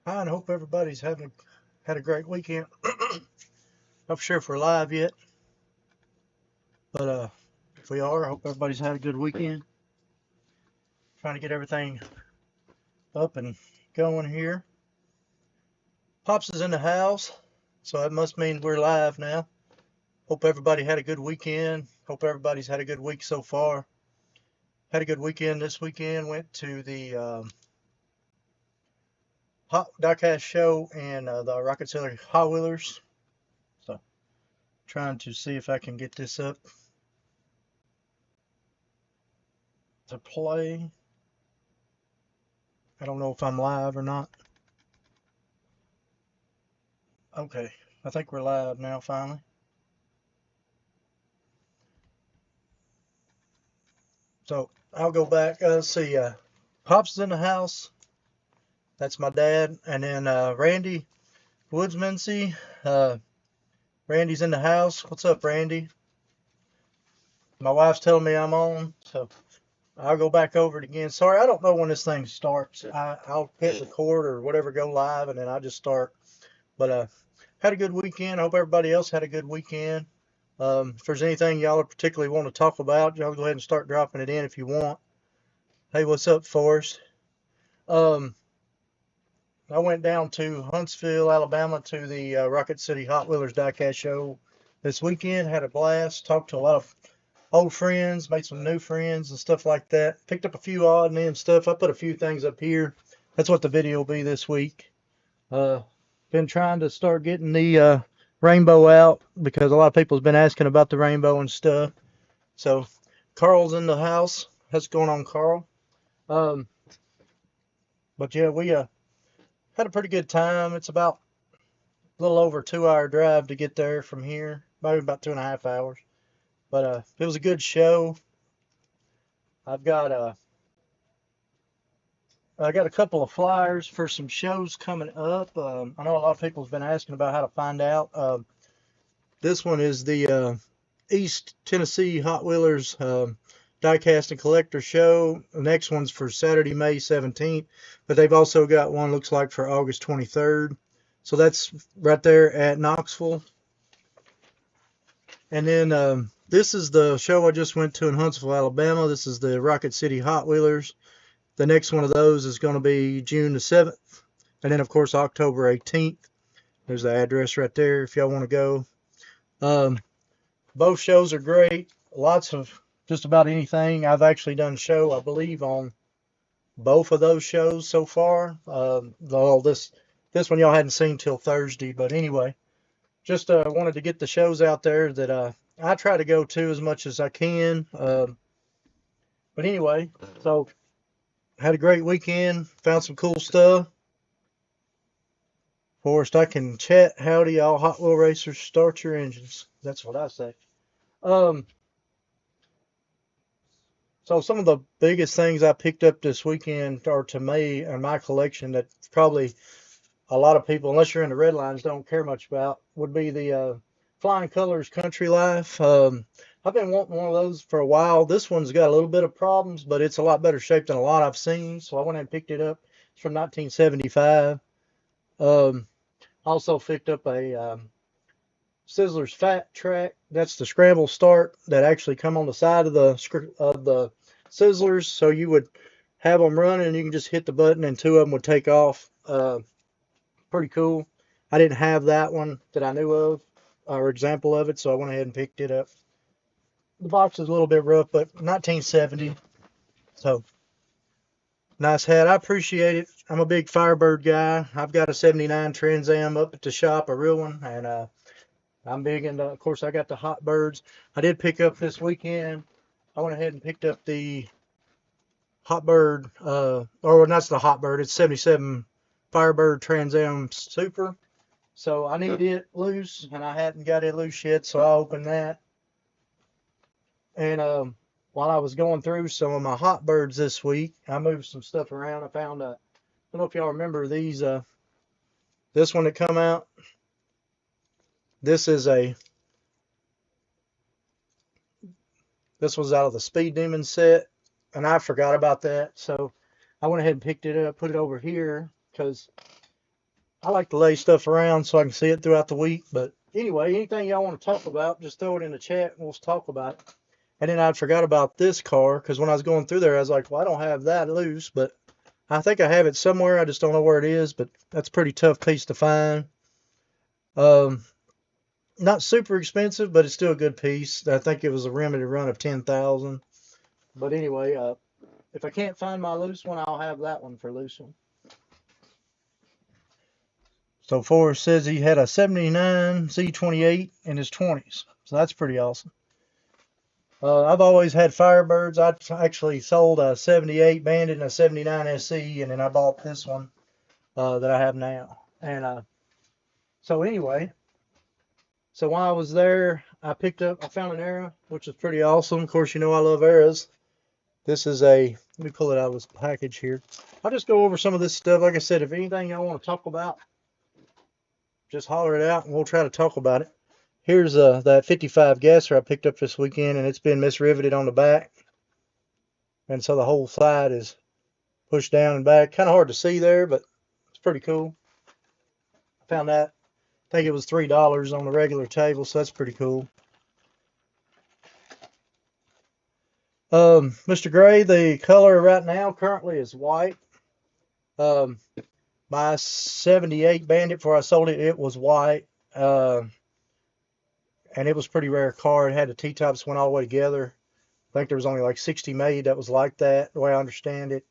Hi, and hope everybody's had a great weekend. Not sure if we're live yet, but if we are, I hope everybody's had a good weekend. Trying to get everything up and going here. Pops is in the house, so that must mean we're live now. Hope everybody had a good weekend. Hope everybody's had a good week so far. Had a good weekend this weekend. Went to the Hot Diecast show and the Rocket City Hot Wheelers. So trying to see if I can get this up to play. I don't know if I'm live or not. Okay, I think we're live now finally. So I'll go back. Let's see. Pops is in the house. That's my dad. And then Randy Woodsmansey. Randy's in the house. What's up, Randy? My wife's telling me I'm on. So I'll go back over it again. Sorry, I don't know when this thing starts. I'll hit record or whatever, go live, and then I'll just start. But had a good weekend. I hope everybody else had a good weekend. If there's anything y'all particularly want to talk about, y'all go ahead and start dropping it in if you want. Hey, what's up, Forrest? Um, I went down to Huntsville, Alabama to the Rocket City Hot Wheelers Diecast show this weekend. Had a blast. Talked to a lot of old friends, made some new friends and stuff like that. Picked up a few odd and end stuff. I put a few things up here. That's what the video will be this week. Uh, been trying to start getting the rainbow out because a lot of people's been asking about the rainbow and stuff. So Carl's in the house. What's going on, Carl? Um, but yeah, we had a pretty good time. It's about a little over a 2 hour drive to get there from here, maybe about 2.5 hours. But it was a good show. I've got I got a couple of flyers for some shows coming up. I know a lot of people's been asking about how to find out. This one is the East Tennessee Hot Wheelers Diecast and Collector Show. The next one's for Saturday, May 17th, but they've also got one looks like for August 23rd. So that's right there at Knoxville. And then this is the show I just went to in Huntsville, Alabama. This is the Rocket City Hot Wheelers. The next one of those is going to be June the 7th. And then, of course, October 18th. There's the address right there if y'all want to go. Um, both shows are great. Lots of just about anything. I've actually done a show, I believe, on both of those shows so far. Though this one y'all hadn't seen till Thursday, but anyway, just wanted to get the shows out there that I try to go to as much as I can. But anyway, so had a great weekend. Found some cool stuff. Forrest, I can chat. Howdy, all Hot Wheel racers. Start your engines. That's what I say. Um, so some of the biggest things I picked up this weekend are to me and my collection that probably a lot of people, unless you're in the red lines, don't care much about would be the Flying Colors Country Life. I've been wanting one of those for a while. This one's got a little bit of problems, but it's a lot better shape than a lot I've seen. So I went and picked it up. It's from 1975. Um, also picked up a Sizzler's Fat Track. That's the scramble start that actually come on the side of the Sizzlers. So you would have them running, and you can just hit the button, and two of them would take off. Pretty cool. I didn't have that one that I knew of or example of it, so I went ahead and picked it up. The box is a little bit rough, but 1970. So nice hat. I appreciate it. I'm a big Firebird guy. I've got a 79 Trans Am up at the shop, a real one, and I'm big into, of course, I got the Hot Birds. I did pick up this weekend. I went ahead and picked up the Hot Bird, or that's the Hot Bird. It's 77 Firebird Trans Am Super. So I need it loose, and I hadn't got it loose yet, so I opened that. And while I was going through some of my Hot Birds this week, I moved some stuff around. I found I don't know if y'all remember these. This one that come out. This is a This was out of the Speed Demon set, and I forgot about that. So I went ahead and picked it up, put it over here because I like to lay stuff around so I can see it throughout the week. But anyway, anything y'all want to talk about, just throw it in the chat and we'll talk about it. And then I forgot about this car because when I was going through there, I was like, well, I don't have that loose, but I think I have it somewhere. I just don't know where it is, but that's a pretty tough piece to find. Um, Not super expensive, but it's still a good piece. I think it was a limited run of 10,000. But anyway, if I can't find my loose one, I'll have that one for loose one. So Forrest says he had a 79 Z28 in his 20s. So that's pretty awesome. I've always had Firebirds. I actually sold a 78 Bandit and a 79 SE, and then I bought this one that I have now. And so anyway, so while I was there, I found an era, which is pretty awesome. Of course, you know I love eras. This is let me pull it out of this package here. I'll just go over some of this stuff. Like I said, if anything y'all want to talk about, just holler it out and we'll try to talk about it. Here's that 55 gasser I picked up this weekend, and it's been misriveted on the back. And so the whole side is pushed down and back. Kind of hard to see there, but it's pretty cool. I found that. I think it was $3 on the regular table, so that's pretty cool. Mr. Gray, the color right now currently is white. My 78 Bandit, before I sold it, it was white. And it was a pretty rare car. It had the T-tops went all the way together. I think there was only like 60 made that was like that, the way I understand it.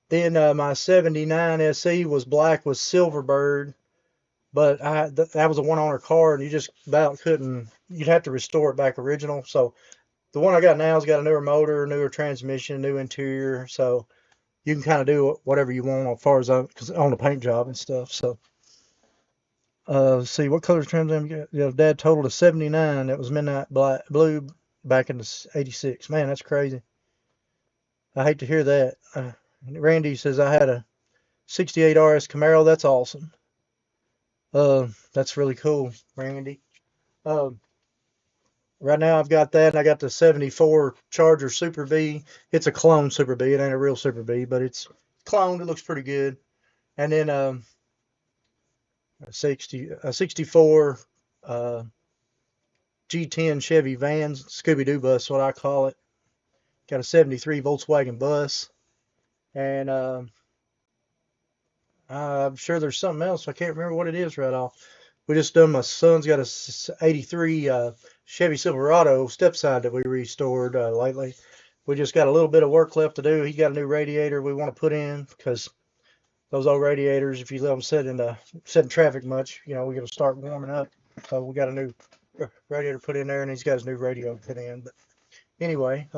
Then my 79 SE was black with Silverbird, but that was a one-owner car, and you just about couldn't. You'd have to restore it back original. So the one I got now has got a newer motor, newer transmission, new interior, so you can kind of do whatever you want as far as cause on the paint job and stuff. So let's see what colors transmission. Yeah, Dad totaled a 79. That was midnight blue back in the 86. Man, that's crazy. I hate to hear that. Randy says I had a 68 RS Camaro. That's awesome. That's really cool, Randy. Right now I've got that, and I got the 74 Charger Super B. It's a clone Super B. It ain't a real Super B, but it's cloned. It looks pretty good. And then a 64 G10 Chevy Vans, Scooby-Doo bus, what I call it. Got a 73 Volkswagen bus. And I'm sure there's something else. I can't remember what it is right off. We just done, my son's got a 83 Chevy Silverado stepside that we restored lately. We just got a little bit of work left to do. He got a new radiator we want to put in because those old radiators, if you let them sit in traffic much, you know, we're going to start warming up. So we got a new radiator put in there, and he's got his new radio put in. But anyway,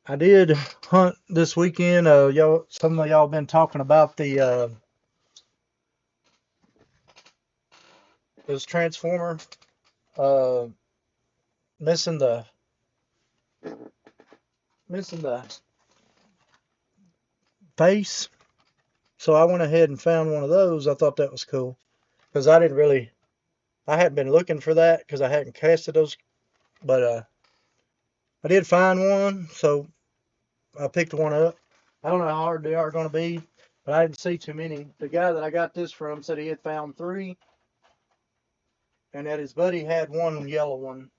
I did hunt this weekend. Some of y'all been talking about this transformer missing the face. So I went ahead and found one of those. I thought that was cool because I hadn't been looking for that because I hadn't casted those, but I did find one, so I picked one up. I don't know how hard they are going to be, but I didn't see too many. The guy that I got this from said he had found 3, and that his buddy had one yellow one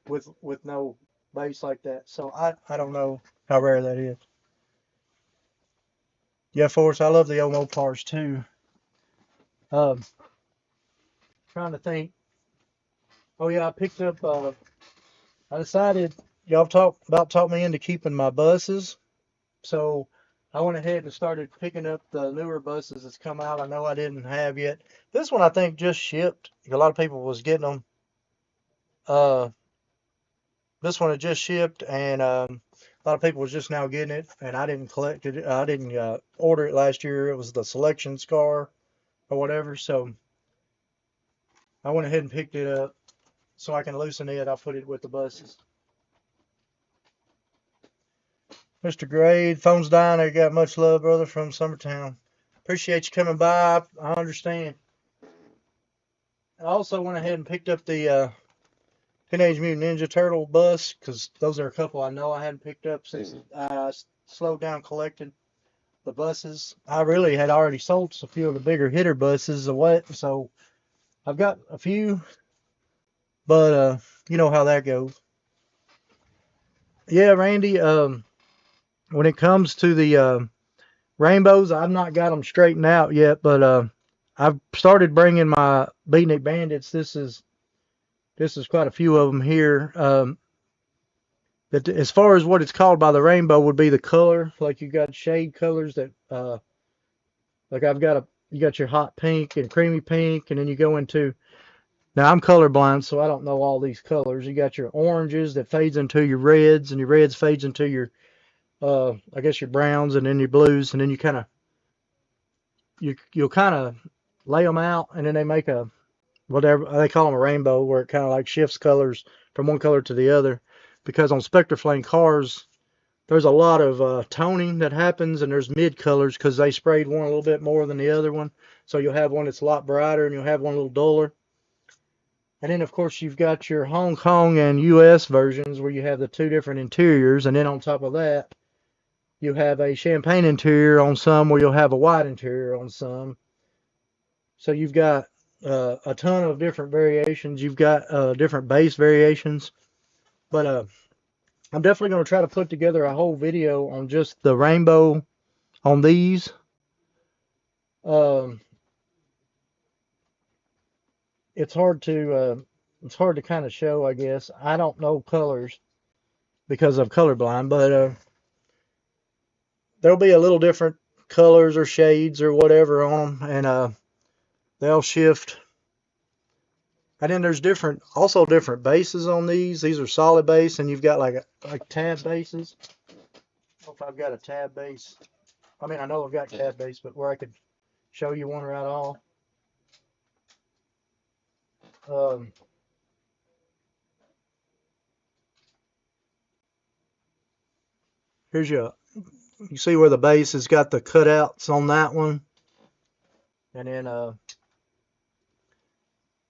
with no base like that. So I don't know how rare that is. Yeah, Forrest, I love the old Mopars too. Trying to think. Oh yeah, I picked up. I decided y'all talked me into keeping my buses, so I went ahead and started picking up the newer buses that's come out. I know I didn't have yet. This one I think just shipped. A lot of people was getting them. This one had just shipped, and a lot of people was just now getting it, and I didn't collect it. I didn't order it last year. It was the Selections car or whatever, so I went ahead and picked it up so I can loosen it. I'll put it with the buses. Mr. Gray, phone's dying. I got much love, brother, from Summertown. Appreciate you coming by. I understand. I also went ahead and picked up the Teenage Mutant Ninja Turtle bus because those are a couple I know I hadn't picked up since I slowed down collecting. the buses. I really had already sold a few of the bigger hitter buses away, so I've got a few, but you know how that goes. Yeah, Randy. When it comes to the rainbows, I've not got them straightened out yet, but I've started bringing my Beatnik Bandits. This is quite a few of them here. But as far as what it's called by the rainbow would be the color. Like you got shade colors that, like you got your hot pink and creamy pink, and then you go into, now I'm colorblind, so I don't know all these colors. You got your oranges that fades into your reds, and your reds fades into your, I guess your browns, and then your blues, and then you'll kind of lay them out, and then they make a, whatever they call them, a rainbow, where it kind of like shifts colors from one color to the other. Because on Spectraflame cars, there's a lot of toning that happens, and there's mid colors because they sprayed one a little bit more than the other one. So you'll have one that's a lot brighter, and you'll have one a little duller. And then, of course, you've got your Hong Kong and US versions where you have the two different interiors. And then on top of that, you have a champagne interior on some, where you'll have a white interior on some. So you've got a ton of different variations. You've got different base variations. But I'm definitely going to try to put together a whole video on just the rainbow on these. Um, it's hard to kind of show, I guess. I don't know colors because I'm colorblind, but there'll be a little different colors or shades or whatever on them, and they'll shift. And then there's also different bases on these. These are solid base, and you've got like tab bases. I don't know if I've got a tab base. I mean, I know I've got tab base, but where I could show you one right off. Here's you see where the base has got the cutouts on that one, and then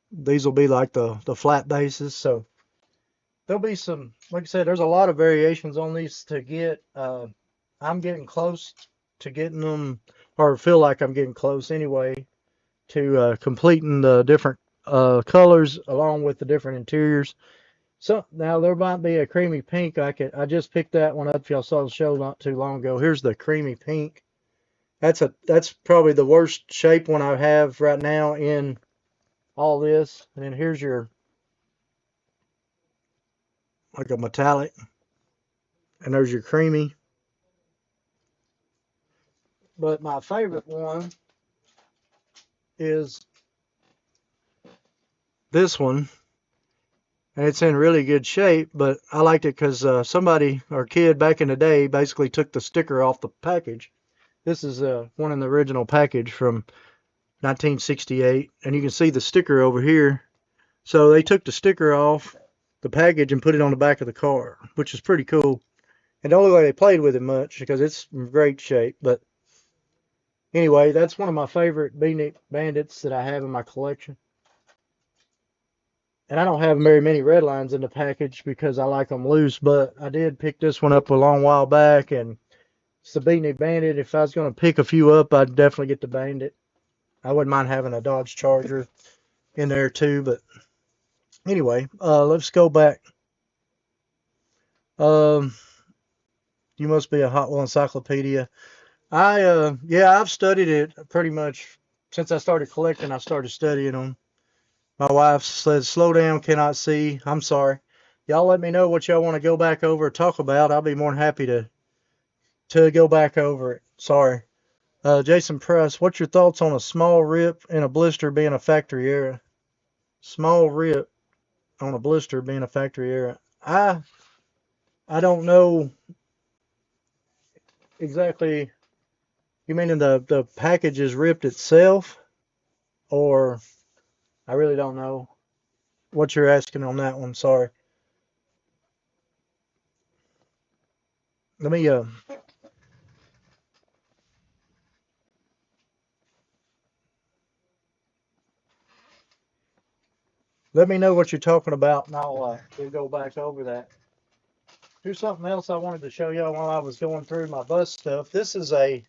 these will be like the flat bases. So there'll be some, like I said, there's a lot of variations on these to get. I'm getting close to getting them, or feel like I'm getting close anyway, to completing the different colors along with the different interiors. So now there might be a creamy pink. I just picked that one up. Y'all saw the show not too long ago. Here's the creamy pink. That's probably the worst shape one I have right now in all this. And then here's your, like a metallic, and there's your creamy. But my favorite one is this one, and it's in really good shape. But I liked it because somebody or kid back in the day basically took the sticker off the package. This is one in the original package from 1968, and you can see the sticker over here. So they took the sticker off the package and put it on the back of the car, which is pretty cool. And the only way they played with it much because it's in great shape. But anyway, that's one of my favorite Beatnik Bandits that I have in my collection. And I don't have very many red lines in the package because I like them loose, but I did pick this one up a long while back, and it's the Beatnik Bandit. If I was going to pick a few up, I'd definitely get the Bandit. I wouldn't mind having a Dodge Charger in there too, but anyway, let's go back. You must be a Hot Wheel encyclopedia. Yeah, I've studied it pretty much since I started collecting. I started studying them. My wife says, "Slow down, cannot see." I'm sorry. Y'all let me know what y'all want to go back over and talk about. I'll be more than happy to go back over it. Sorry. Jason Press, what's your thoughts on a small rip in a blister being a factory error? Small rip on a blister being a factory error. I don't know exactly. You mean the package is ripped itself, or I really don't know what you're asking on that one. Sorry. Let me let me know what you're talking about, and we'll go back over that. Here's something else I wanted to show y'all while I was going through my bus stuff. This is a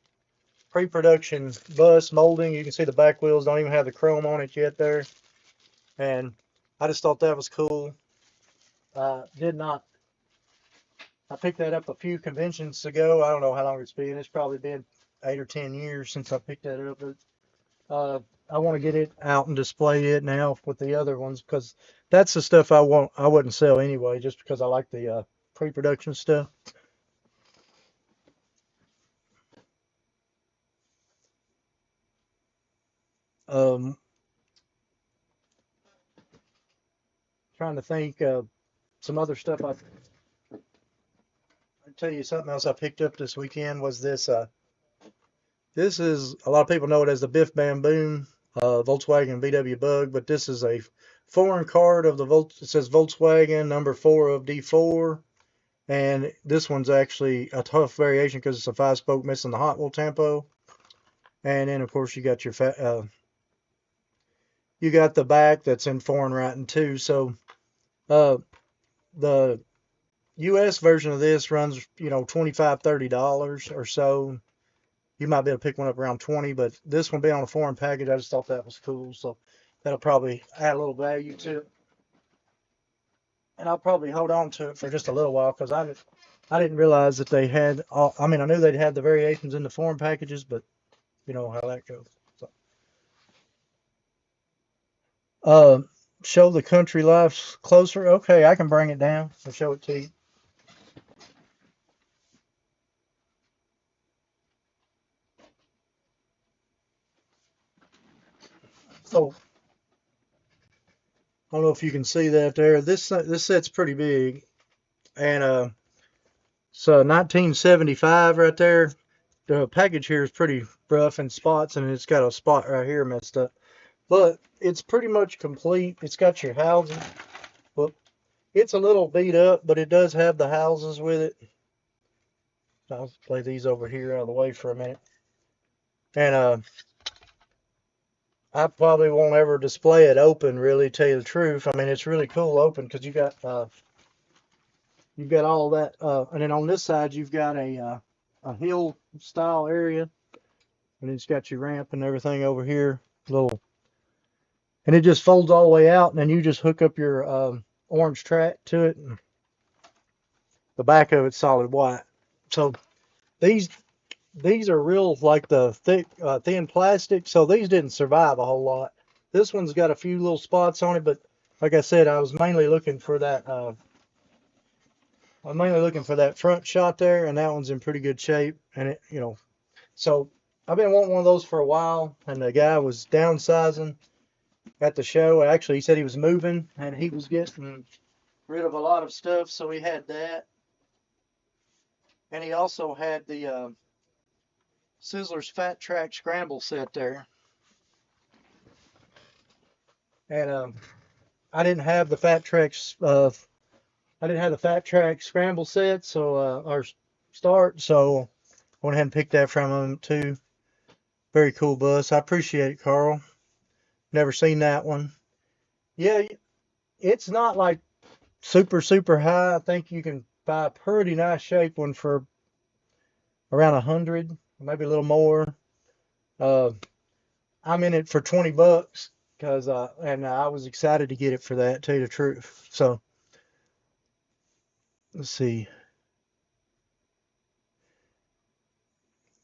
pre-production bus molding. You can see the back wheels don't even have the chrome on it yet there. And I just thought that was cool. Did not. I picked that up a few conventions ago. I don't know how long it's been. It's probably been 8 or 10 years since I picked that up. But I want to get it out and display it now with the other ones because that's the stuff I want. I wouldn't sell anyway, just because I like the pre-production stuff. Um, Trying to think some other stuff. I'll tell you something else I picked up this weekend was this. This is a lot of people know it as the Biff Bam Boom Volkswagen VW Bug, but this is a foreign card of the It says Volkswagen number 4 of D4, and this one's actually a tough variation because it's a 5-spoke missing the hot wheel tempo, and then of course you got your you got the back that's in foreign writing too. So uh, the U.S. version of this runs $25-$30 or so. You might be able to pick one up around 20, but this one being on a foreign package, I just thought that was cool. So that'll probably add a little value to it. And I'll probably hold on to it for just a little while because I didn't realize that they had I mean, I knew they'd have the variations in the foreign packages, but you know how that goes. So, uh, show the country life closer. Okay, I can bring it down and show it to you. So I don't know if you can see that there. This set's pretty big, and so 1975 right there. The package here is pretty rough in spots, and it's got a spot right here messed up. But it's pretty much complete. It's got your housing. Well, it's a little beat up, but it does have the houses with it. I'll play these over here out of the way for a minute. And I probably won't ever display it open, really, tell you the truth. I mean, it's really cool open because you've got all that, and then on this side you've got a hill style area, and it's got your ramp and everything over here, little, and it just folds all the way out, and then you just hook up your orange track to it, and the back of it's solid white. So these these are real like the thick thin plastic, so these didn't survive a whole lot. This one's got a few little spots on it, but like I said, I was mainly looking for that. I'm mainly looking for that front shot there, and that one's in pretty good shape. And so I've been wanting one of those for a while, and the guy was downsizing at the show. Actually, he said he was moving, and he was getting rid of a lot of stuff, so he had that. And he also had the Sizzler's Fat Track Scramble set there. And I didn't have the Fat Tracks. I didn't have the Fat Track Scramble set, so or start. So I went ahead and picked that from him too. Very cool bus. I appreciate it, Carl. Never seen that one. Yeah, it's not like super high. I think you can buy a pretty nice shape one for around 100, maybe a little more. Uh, I'm in it for 20 bucks because and I was excited to get it for that, to tell you the truth. So let's see.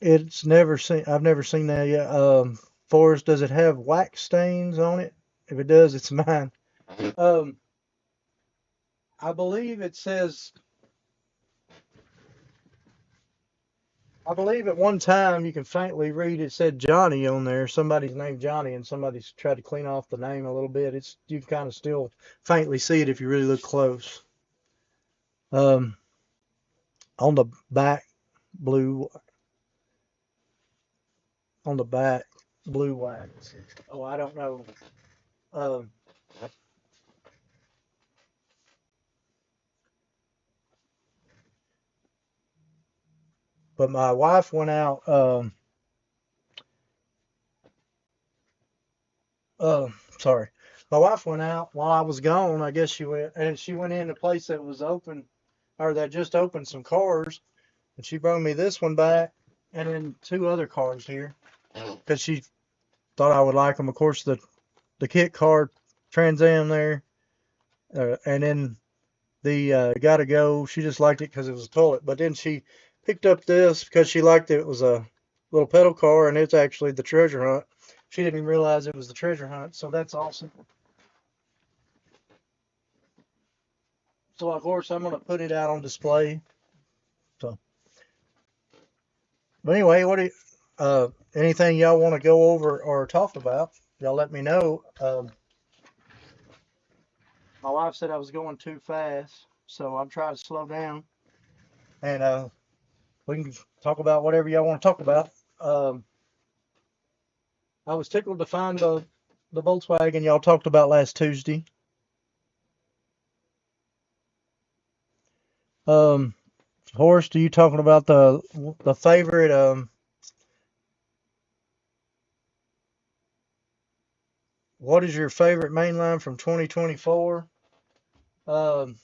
I've never seen that yet. Forrest, does it have wax stains on it? If it does, it's mine. Um, I believe it says. I believe at one time you can faintly read it said Johnny on there. Somebody's named Johnny, and somebody's tried to clean off the name a little bit. You can kind of still faintly see it if you really look close. Um, on the back, blue. On the back, blue wax. Oh, I don't know. Um, but my wife went out. Uh, Sorry, my wife went out while I was gone. I guess she went in a place that was open, or that just opened some cars, and she brought me this one back. and then 2 other cars here because she thought I would like them. Of course, the kit car Trans Am there, and then the Gotta Go. She just liked it because it was a toilet. But then she picked up this because she liked it. It was a little pedal car, and it's actually the treasure hunt. She didn't even realize it was the treasure hunt, so that's awesome. So of course I'm gonna put it out on display. So, but anyway, what do you, anything y'all want to go over or talk about? Y'all let me know. My wife said I was going too fast, so I'm trying to slow down, and we can talk about whatever y'all want to talk about. Um, I was tickled to find the Volkswagen y'all talked about last Tuesday. Um, Horst, are you talking about the favorite? What is your favorite mainline from 2024? Um,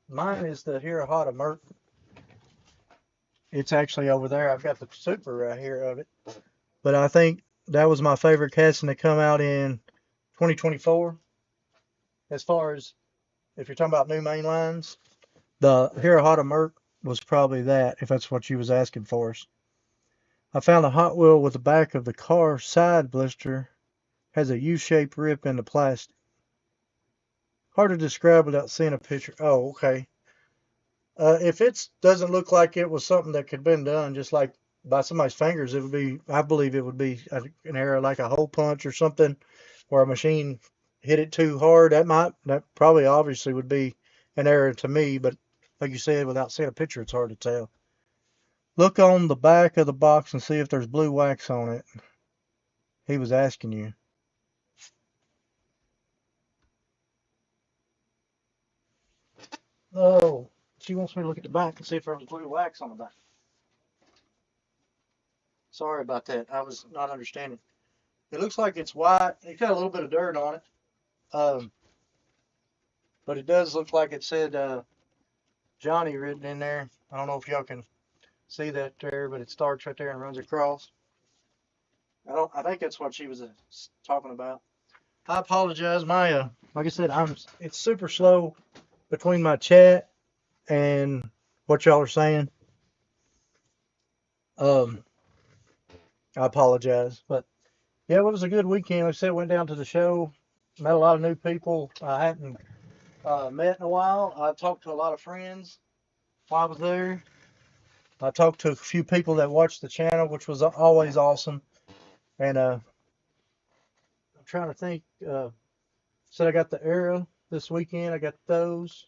Mine is the Hirahata Merc. It's actually over there. I've got the Super right here of it. But I think that was my favorite casting to come out in 2024. As far as if you're talking about new main lines, the Hirahata Merc was probably that, if that's what you was asking for us. I found a Hot Wheel with the back of the car side blister has a U-shaped rip in the plastic. Hard to describe without seeing a picture. Oh, okay. If it doesn't look like it was something that could have been done just like by somebody's fingers, it would be, I believe it would be an error like a hole punch or something where a machine hit it too hard. That probably obviously would be an error to me, but like you said, without seeing a picture, it's hard to tell. Look on the back of the box and see if there's blue wax on it. He was asking you. Oh, she wants me to look at the back and see if there's blue wax on the back. Sorry about that. I was not understanding. It looks like it's white. It's got a little bit of dirt on it. Um, but it does look like it said Johnny written in there. I don't know if y'all can see that there, but it starts right there and runs across. I think that's what she was talking about. I apologize. My like I said, it's super slow between my chat and what y'all are saying. Um, I apologize, but yeah, it was a good weekend. Like I said, went down to the show, met a lot of new people I hadn't met in a while. I talked to a lot of friends while I was there. I talked to a few people that watched the channel, which was always awesome. And I'm trying to think. Said I got the Arrow this weekend. I got those.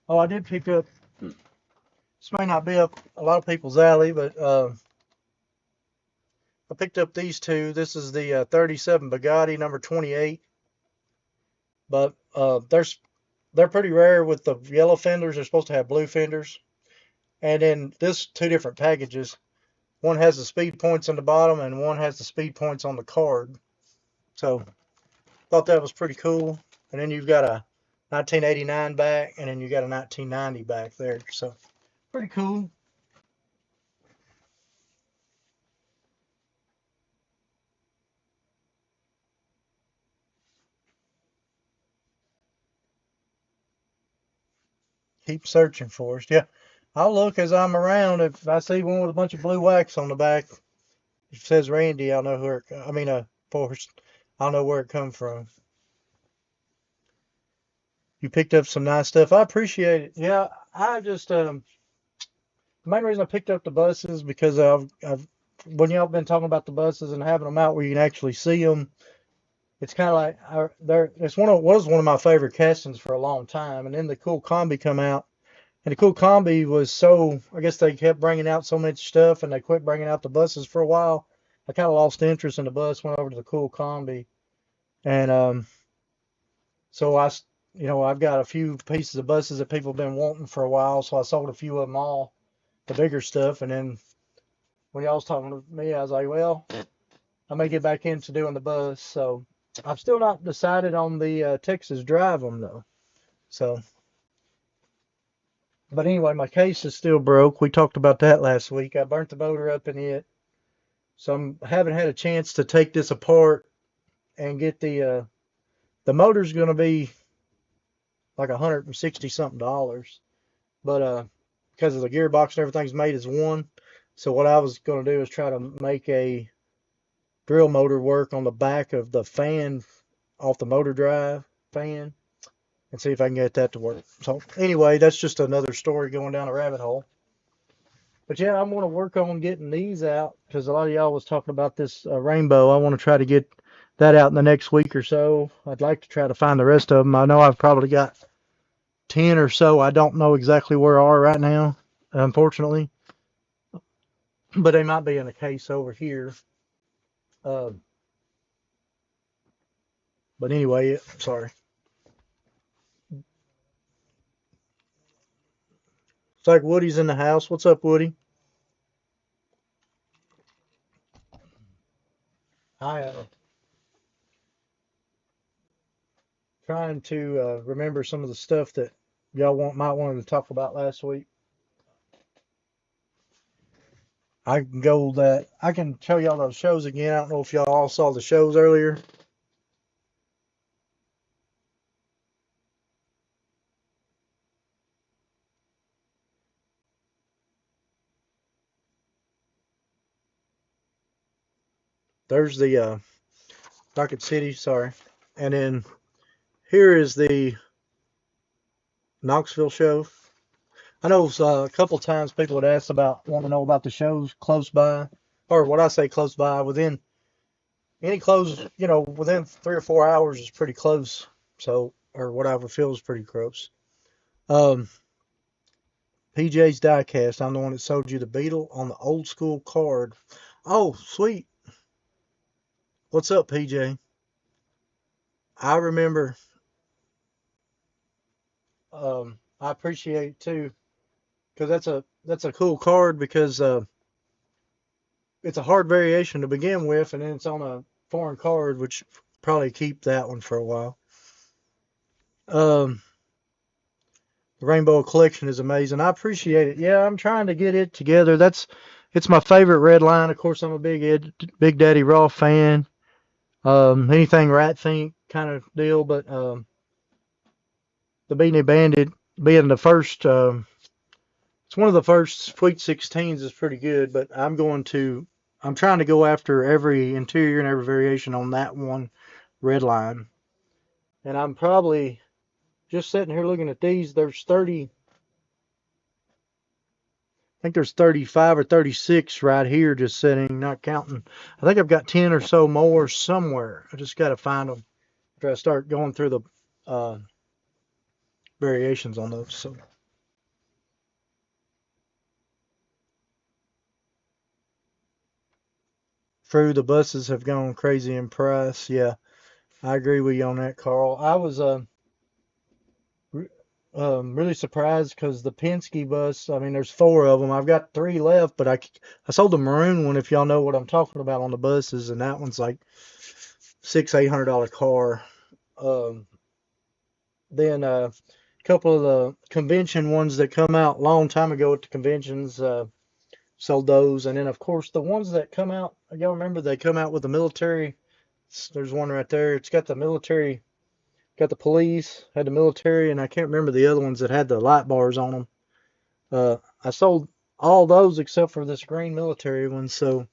Oh, I did pick up. This may not be up a lot of people's alley, but I picked up these two. This is the 37 Bugatti number 28, but they're pretty rare with the yellow fenders. They're supposed to have blue fenders, and then this two different packages. One has the speed points on the bottom, and one has the speed points on the card. So thought that was pretty cool. And then you've got a 1989 back, and then you got a 1990 back there. So pretty cool. Keep searching for us. Yeah, I'll look as I'm around. If I see one with a bunch of blue wax on the back, it says Randy, I'll know where it, I mean, Forrest, I'll know where it come from. You picked up some nice stuff. I appreciate it. Yeah, I just, the main reason I picked up the buses because when y'all been talking about the buses and having them out where you can actually see them, it's kind of like it's was one of my favorite castings for a long time. And then the cool combi come out, and the cool combi was so, I guess they kept bringing out so much stuff, and they quit bringing out the buses for a while. I kind of lost interest in the bus, went over to the cool combi, and so I've got a few pieces of buses that people have been wanting for a while, so I sold a few of them all, the bigger stuff, and then when y'all was talking to me, I was like, well, I may get back into doing the bus. So I've still not decided on the Texas Drive them though. So But anyway, my case is still broke. We talked about that last week. I burnt the motor up in it. So I haven't had a chance to take this apart and get the motor's going to be like 160 something dollars. But because of the gearbox and everything's made as one. So what I was going to do is try to make a drill motor work on the back of the fan off the motor drive fan and see if I can get that to work. So anyway, that's just another story going down a rabbit hole. But yeah, I'm going to work on getting these out because a lot of y'all was talking about this rainbow. I want to try to get that out in the next week or so. I'd like to try to find the rest of them. I know I've probably got 10 or so. I don't know exactly where they are right now, unfortunately, but they might be in a case over here. Uh, but anyway, sorry. It's like Woody's in the house. What's up, Woody? I trying to remember some of the stuff that y'all might want to talk about last week. I can go that I can tell y'all those shows again. I don't know if y'all all saw the shows earlier. There's the Rocket City, sorry, and then here is the Knoxville show. I know a couple times people would ask about want to know about the shows close by, or what I say close by within any close, within 3 or 4 hours is pretty close. So, or whatever feels pretty close. Um, PJ's Diecast. I'm the one that sold you the Beetle on the old school card. Oh, sweet. What's up, PJ? I remember. I appreciate it too because that's a cool card because it's a hard variation to begin with, and then it's on a foreign card, which probably keep that one for a while. Um, the Rainbow Collection is amazing. I appreciate it. Yeah, I'm trying to get it together. It's my favorite red line. Of course, I'm a Big Daddy Raw fan. Anything Rat Think kind of deal, but the Beanie Bandit being the first, it's one of the first Sweet 16s is pretty good, but I'm trying to go after every interior and every variation on that one red line. And I'm probably just sitting here looking at these. I think there's 35 or 36 right here just sitting, not counting. I think I've got 10 or so more somewhere. I just got to find them after I start going through the uh, variations on those. So true, the buses have gone crazy in price. Yeah, I agree with you on that, Carl. I was really surprised because the Penske bus. I mean, there's four of them. I've got three left, but I sold the maroon one if y'all know what I'm talking about on the buses, and that one's like $800 car. Um, then a couple of the convention ones that come out a long time ago at the conventions. Sold those, and then of course the ones that come out. Y'all remember they come out with the military. There's one right there. It's got the military, got the police, had the military, and I can't remember the other ones that had the light bars on them. I sold all those except for this green military one. So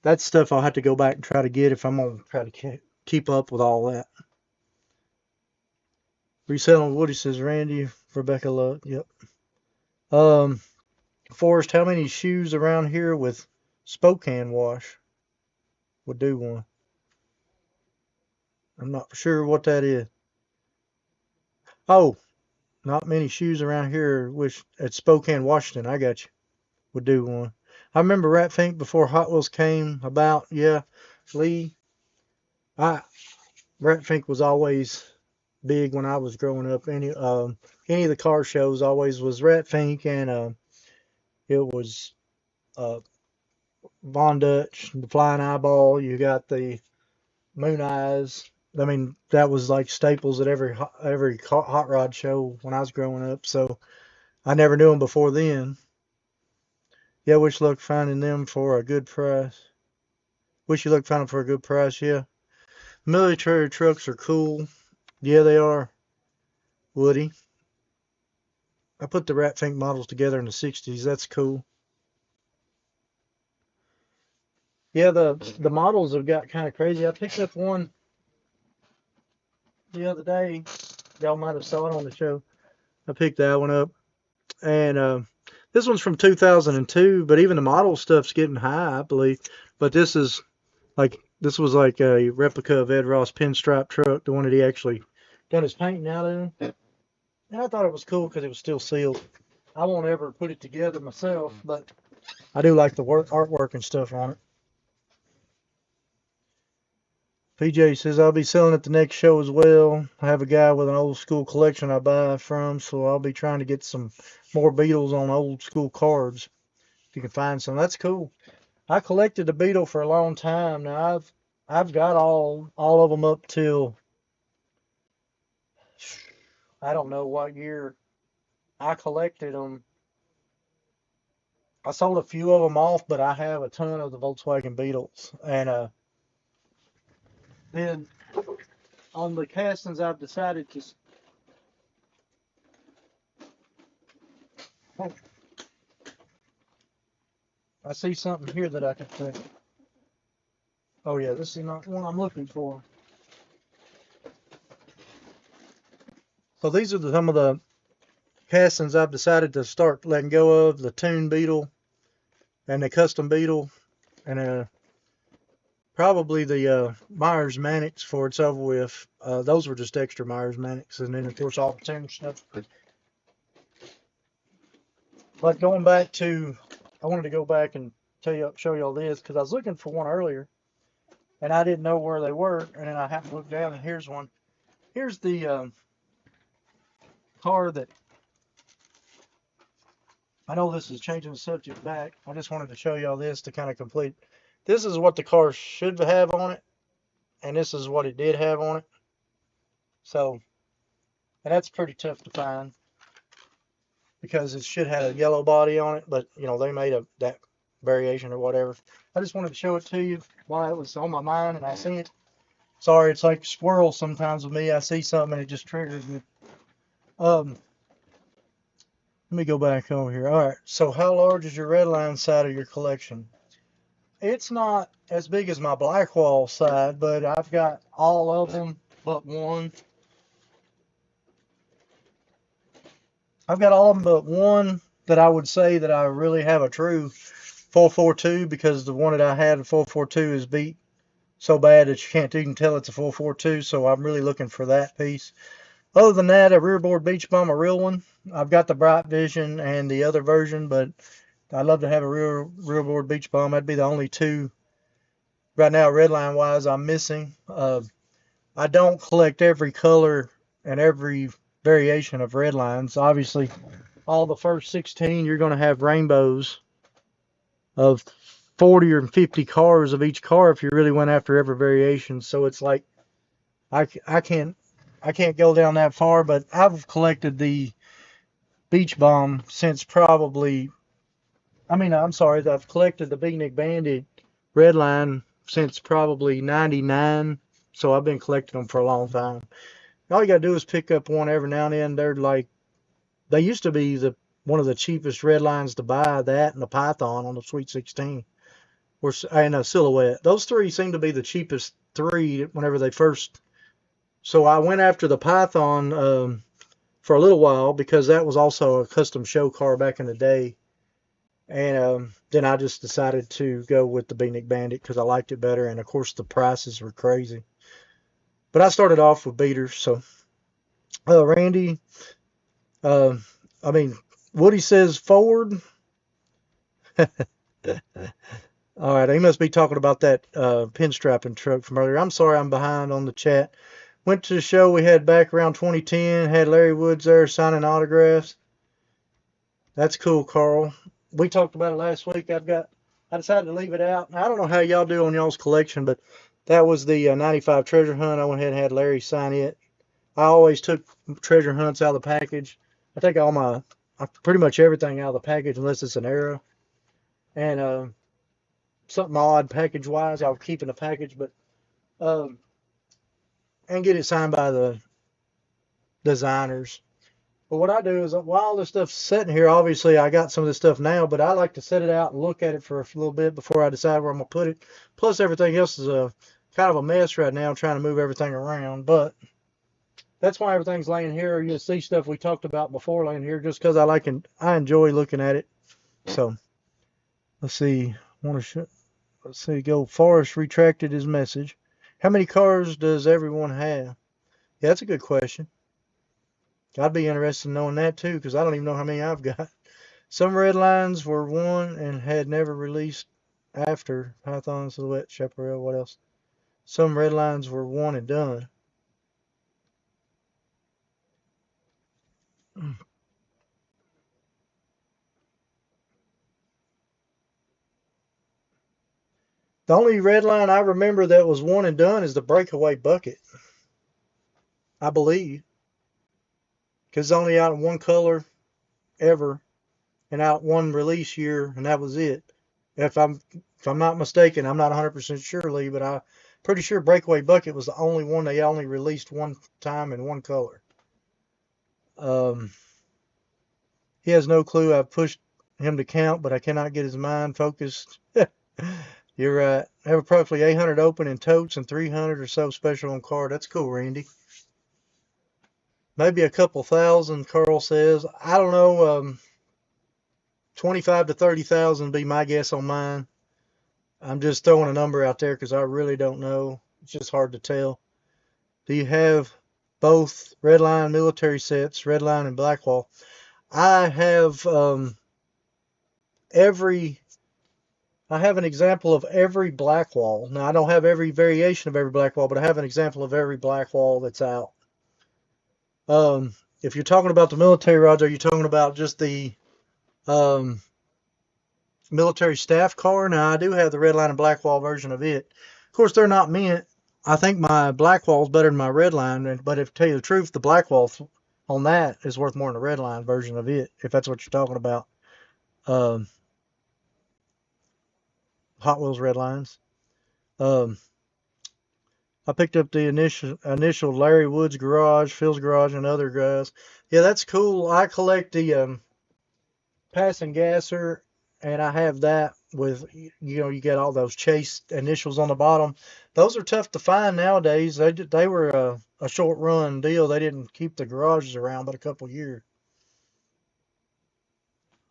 that's stuff I'll have to go back and try to get if I'm gonna try to keep up with all that. Reselling Woody says Randy, Rebecca Luck. Yep. Um, Forrest, how many shoes around here with Spokane wash would do one? I'm not sure what that is. Oh, not many shoes around here which at Spokane, Washington. I got you. Would do one. I remember Rat Fink before Hot Wheels came about. Yeah, Lee. I Rat Fink was always big when I was growing up. Any of the car shows always was Rat Fink, and it was uh, Von Dutch, the Flying Eyeball. You got the Moon Eyes. I mean, that was like staples at every hot rod show when I was growing up. So I never knew them before then. Yeah, wish luck finding them for a good price. Wish you luck finding them for a good price, yeah. Military trucks are cool. Yeah, they are. Woody. I put the Rat Fink models together in the 60s. That's cool. Yeah, the models have got kind of crazy. I picked up one the other day. Y'all might have saw it on the show. I picked that one up. And this one's from 2002, but even the model stuff's getting high, I believe. But this was like a replica of Ed Ross pinstripe truck, the one that he actually done his painting out in. And I thought it was cool because it was still sealed. I won't ever put it together myself, but I do like the artwork and stuff on it. PJ says I'll be selling at the next show as well. I have a guy with an old school collection I buy from, so I'll be trying to get some more Beetles on old school cards. If you can find some, that's cool. I collected the Beetle for a long time. Now I've got all of them up till I don't know what year I collected them. I sold a few of them off, but I have a ton of the Volkswagen Beetles. And then on the castings, I've decided to. Oh, I see something here that I can take. Oh yeah, this is not one I'm looking for. So these are some of the castings I've decided to start letting go of: the Toon Beetle and the Custom Beetle, and probably the Myers Manics for it's over with. Those were just extra Myers Manics, and then of course all the Toon stuff. But going back to, I wanted to go back and show y'all this because I was looking for one earlier, and I didn't know where they were, and then I happened to look down, and here's one. Here's the car that, I know this is changing the subject back. I just wanted to show y'all this to kind of complete. This is what the car should have on it, and this is what it did have on it. So, and that's pretty tough to find because it should have a yellow body on it, but you know they made that variation or whatever. I just wanted to show it to you while it was on my mind and I see it. Sorry, it's like squirrels sometimes with me. I see something and it just triggers me. Let me go back over here. All right, so how large is your red line side of your collection? It's not as big as my Blackwall side, but I've got all of them but one. I've got all of them but one that I would say that I really have a true 442, because the one that I had, the 442, is beat so bad that you can't even tell it's a 442, so I'm really looking for that piece. Other than that, a rearboard beach bum, a real one. I've got the Bright Vision and the other version, but I'd love to have a rearboard beach bum. That'd be the only two right now, redline wise, I'm missing. I don't collect every color and every variation of red lines. Obviously, all the first 16, you're going to have rainbows of 40 or 50 cars of each car if you really went after every variation. So it's like I can't go down that far, but I've collected the Beach Bomb since probably, I'm sorry, I've collected the Beatnik Bandit Redline since probably 99. So I've been collecting them for a long time. All you got to do is pick up one every now and then. They used to be one of the cheapest red lines to buy, that and the Python on the Sweet 16. And a Silhouette. Those three seem to be the cheapest three whenever they first. So I went after the Python for a little while because that was also a custom show car back in the day. And then I just decided to go with the Beatnik Bandit because I liked it better. And of course the prices were crazy. But I started off with beaters. So Randy, uh, Woody says Ford. All right, he must be talking about that pinstriping truck from earlier. I'm sorry I'm behind on the chat. Went to the show we had back around 2010. Had Larry Woods there signing autographs. That's cool, Carl. We talked about it last week. I decided to leave it out. Now, I don't know how y'all do on y'all's collection, but that was the 95 treasure hunt. I went ahead and had Larry sign it. I always took treasure hunts out of the package. I take all my pretty much everything out of the package unless it's an era. And something odd package wise, I'll keep in the package, but um, and get it signed by the designers. But what I do is while all this stuff's sitting here, obviously I got some of this stuff now, but I like to set it out and look at it for a little bit before I decide where I'm gonna put it. Plus everything else is a kind of a mess right now. I'm trying to move everything around, but that's why everything's laying here. You'll see stuff we talked about before laying here, just because I enjoy looking at it. So let's see. Let's see. Go. Forrest retracted his message. How many cars does everyone have? Yeah, that's a good question. I'd be interested in knowing that too, because I don't even know how many I've got. Some red lines were won and had never released after Python, Silhouette, Chaparral. What else? Some red lines were won and done. The only red line I remember that was one and done is the breakaway bucket, I believe, because it's only out in one color ever and out one release year, and that was it. If I'm not mistaken, I'm not 100% sure, Lee, but I'm pretty sure breakaway bucket was the only one they only released one time in one color. Um, he has no clue. I've pushed him to count, but I cannot get his mind focused. You're right. I have approximately 800 open in totes and 300 or so special on card. That's cool, Randy. Maybe a couple thousand, Carl says. I don't know. 25 to 30,000 would be my guess on mine. I'm just throwing a number out there because I really don't know. It's just hard to tell. Do you have both Redline military sets, Redline and Blackwall? I have I have an example of every Blackwall. Now, I don't have every variation of every Blackwall, but I have an example of every Blackwall that's out. If you're talking about the military rods, are you talking about just the um, military staff car? Now, I do have the Redline and Blackwall version of it. Of course, they're not mint. I think my Blackwall is better than my Redline, but if to tell you the truth, the Blackwall on that is worth more than the Redline version of it, if that's what you're talking about. Um, Hot Wheels Redlines. Um, I picked up the initial Larry Woods garage, Phil's garage, and other guys. Yeah, that's cool. I collect the passing gasser, and I have that with you get all those chase initials on the bottom. Those are tough to find nowadays. They were a short run deal. They didn't keep the garages around but a couple years.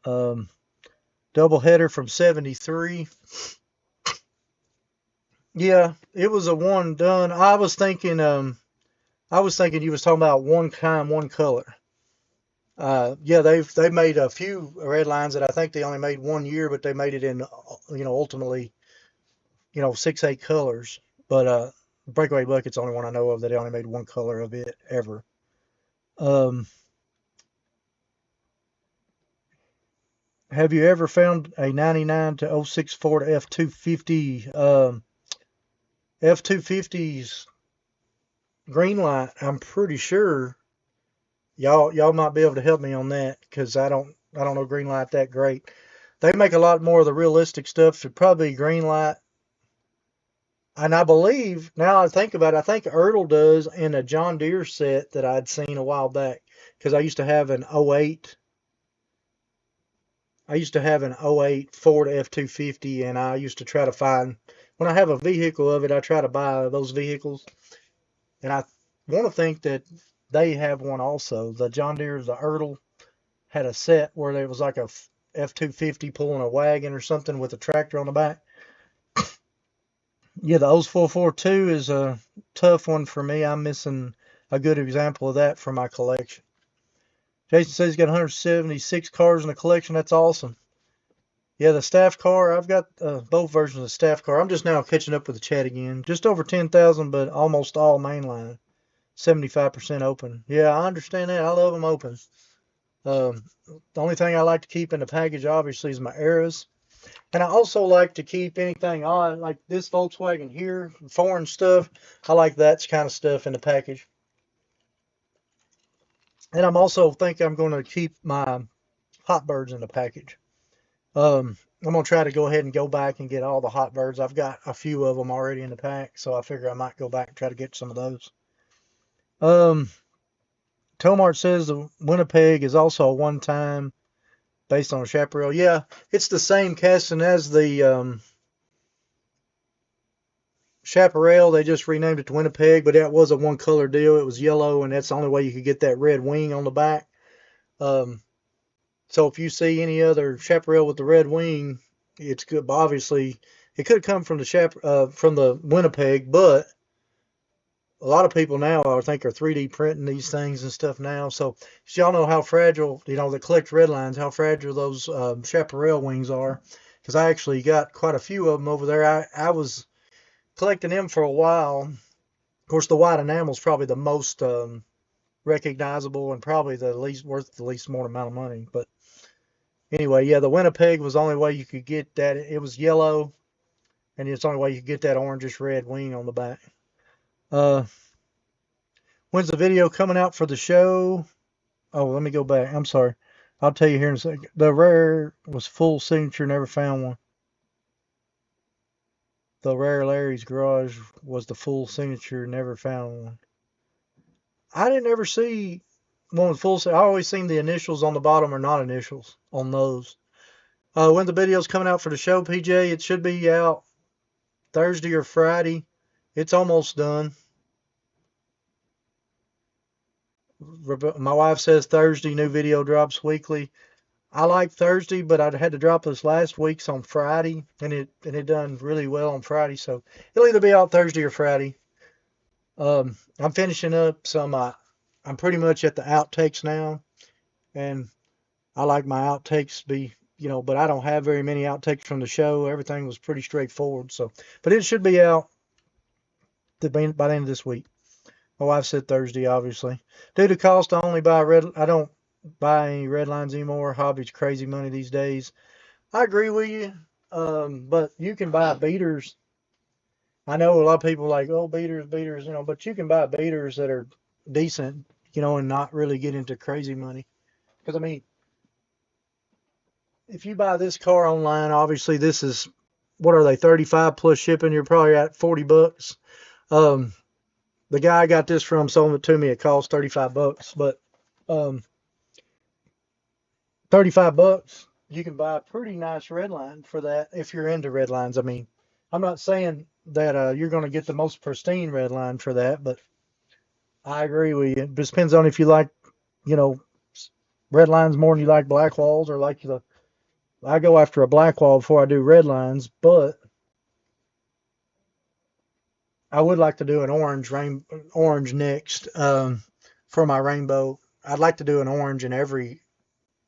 Double header from '73. Yeah, it was a one done. I was thinking you was talking about one kind, one color. Yeah, they've made a few red lines that I think they only made 1 year, but they made it in ultimately 6-8 colors. But breakaway bucket's the only one I know of that they only made one color of it ever. Have you ever found a 99 to 06 Ford F250 F250's green light? I'm pretty sure y'all might be able to help me on that because I don't know green light that great. They make a lot more of the realistic stuff. It'd probably green light. And I believe, now I think about it, I think Ertl does in a John Deere set that I'd seen a while back. Because I used to have an '08 Ford F250, and I used to try to find, when I have a vehicle of it, I try to buy those vehicles. And I want to think that they have one also. The John Deere, the Ertl, had a set where there was like a F250 pulling a wagon or something with a tractor on the back. Yeah, the O's 442 is a tough one for me. I'm missing a good example of that for my collection. Jason says he's got 176 cars in the collection. That's awesome. Yeah, the staff car, I've got both versions of the staff car. I'm just now catching up with the chat again. Just over 10,000, but almost all mainline. 75% open. Yeah, I understand that. I love them open. The only thing I like to keep in the package, obviously, is my eras. And I also like to keep anything on, like this Volkswagen here, foreign stuff. I like that kind of stuff in the package. And I'm also think I'm going to keep my hot birds in the package. I'm gonna try to go ahead and go back and get all the hot birds. I've got a few of them already in the pack, so I figure I might go back and try to get some of those. Tomart says the Winnipeg is also a one-time based on a chaparral. Yeah, it's the same casting as the chaparral. They just renamed it to Winnipeg, but that was a one-color deal. It was yellow, and that's the only way you could get that red wing on the back. So if you see any other chaparral with the red wing, it's good. But obviously, it could come from the Winnipeg, but a lot of people now I think are 3D printing these things and stuff now. So y'all know how fragile, that collect red lines, how fragile those chaparral wings are. Because I actually got quite a few of them over there. I was collecting them for a while. Of course, the white enamel is probably the most recognizable and probably the least worth the least more amount of money. But anyway, yeah, the Winnipeg was the only way you could get that. It was yellow, and it's the only way you could get that orangish red wing on the back. When's the video coming out for the show? Oh, let me go back. I'm sorry. I'll tell you here in a second. The rare was full signature, never found one. The rare Larry's Garage was the full signature, never found one. I didn't ever see one with full. I always seen the initials on the bottom or not initials on those. When the video's coming out for the show, PJ, it should be out Thursday or Friday. It's almost done. My wife says Thursday, new video drops weekly. I like Thursday, but I had to drop this last week's on Friday, and it done really well on Friday, so it'll either be out Thursday or Friday. I'm finishing up some. I'm pretty much at the outtakes now, and I like my outtakes to be, but I don't have very many outtakes from the show. Everything was pretty straightforward, so, but it should be out by the end of this week. My wife said Thursday, obviously. Due to cost, I don't buy any red lines anymore. Hobby's crazy money these days. I agree with you, but you can buy beaters. I know a lot of people are like, oh, beaters, but you can buy beaters that are decent, and not really get into crazy money. Because, I mean, if you buy this car online, obviously this is, what are they, 35 plus shipping? You're probably at $40. The guy I got this from sold it to me. It cost $35, but 35 bucks, you can buy a pretty nice red line for that if you're into red lines. I mean, I'm not saying that you're going to get the most pristine red line for that, but I agree with you. It just depends on if you like, red lines more than you like black walls, or I go after a black wall before I do red lines, but I would like to do an orange next for my rainbow. I'd like to do an orange in every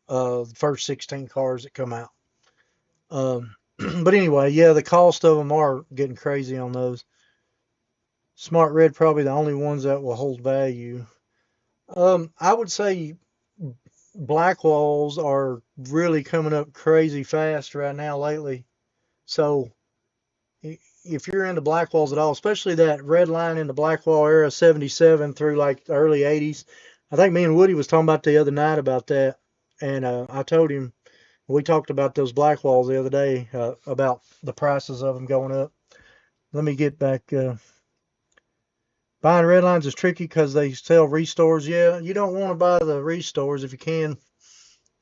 first 16 cars that come out. But anyway, yeah, the cost of them are getting crazy on those. Smart Red probably the only ones that will hold value. I would say black walls are really coming up crazy fast right now lately. So if you're into black walls at all, especially that red line in the black wall era, 77 through like the early 80s. I think me and Woody was talking about the other night about that. And I told him, we talked about those black walls the other day, about the prices of them going up. Let me get back. Buying red lines is tricky because they sell restores. Yeah, you don't want to buy the restores if you can.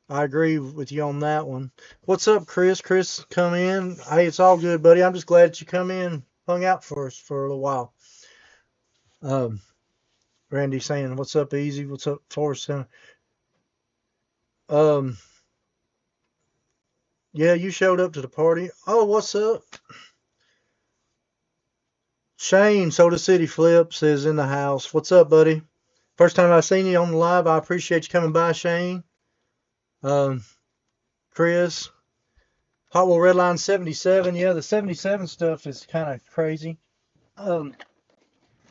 I agree with you on that one. What's up, Chris? Chris, come in. Hey, it's all good, buddy. I'm just glad that you come in, hung out for us for a little while. Randy saying, what's up, Easy? What's up, Forrest? Yeah, you showed up to the party. Oh, what's up? Shane, Soda City Flips is in the house. What's up, buddy? First time I've seen you on the live. I appreciate you coming by, Shane. Chris, Hot Wheel Redline 77. Yeah, the 77 stuff is kind of crazy. Matter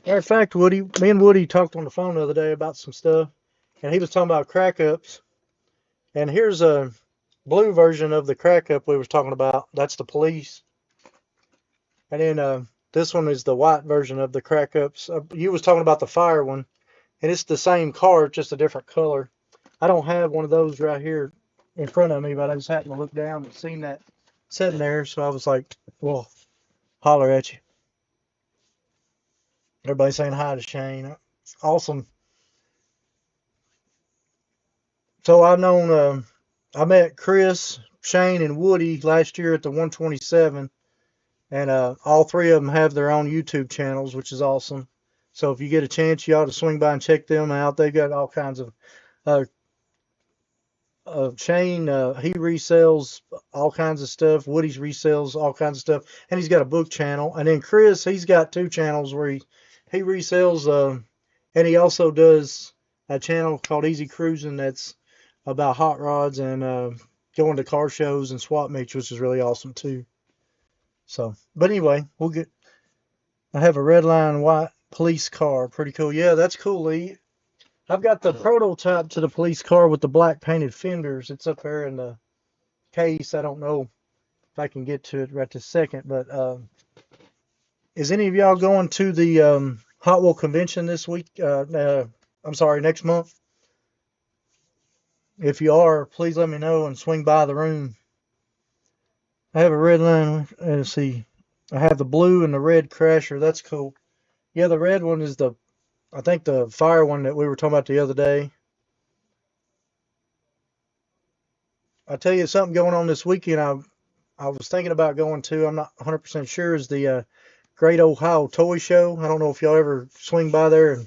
of fact, me and Woody talked on the phone the other day about some stuff, and he was talking about crack ups. And here's a blue version of the crack up we was talking about. That's the police. And then this one is the white version of the crack ups. You was talking about the fire one, and it's the same car, just a different color. I don't have one of those right here, in front of me, but I just happened to look down and seen that sitting there, so I was like, well, holler at you. Everybody saying hi to Shane. Awesome. So I met Chris, Shane, and Woody last year at the 127, and all three of them have their own YouTube channels, which is awesome. So if you get a chance, you ought to swing by and check them out. They've got all kinds of uh, Shane, he resells all kinds of stuff. Woody's resells all kinds of stuff, and he's got a book channel. And then Chris, he's got two channels where he resells, and he also does a channel called Easy Cruising that's about hot rods and going to car shows and swap meets, which is really awesome too. So, but anyway, I have a red line white police car, pretty cool. Yeah, that's cool, Lee. I've got the prototype to the police car with the black painted fenders. It's up there in the case. I don't know if I can get to it right this second, but is any of y'all going to the Hot Wheel convention this week? I'm sorry, next month? If you are, please let me know and swing by the room. I have a red line. Let's see. I have the blue and the red Crasher. That's cool. Yeah, the red one is I think the fire one that we were talking about the other day. I tell you something going on this weekend. I was thinking about going to. I'm not 100% sure. Is the Great Ohio Toy Show. I don't know if y'all ever swing by there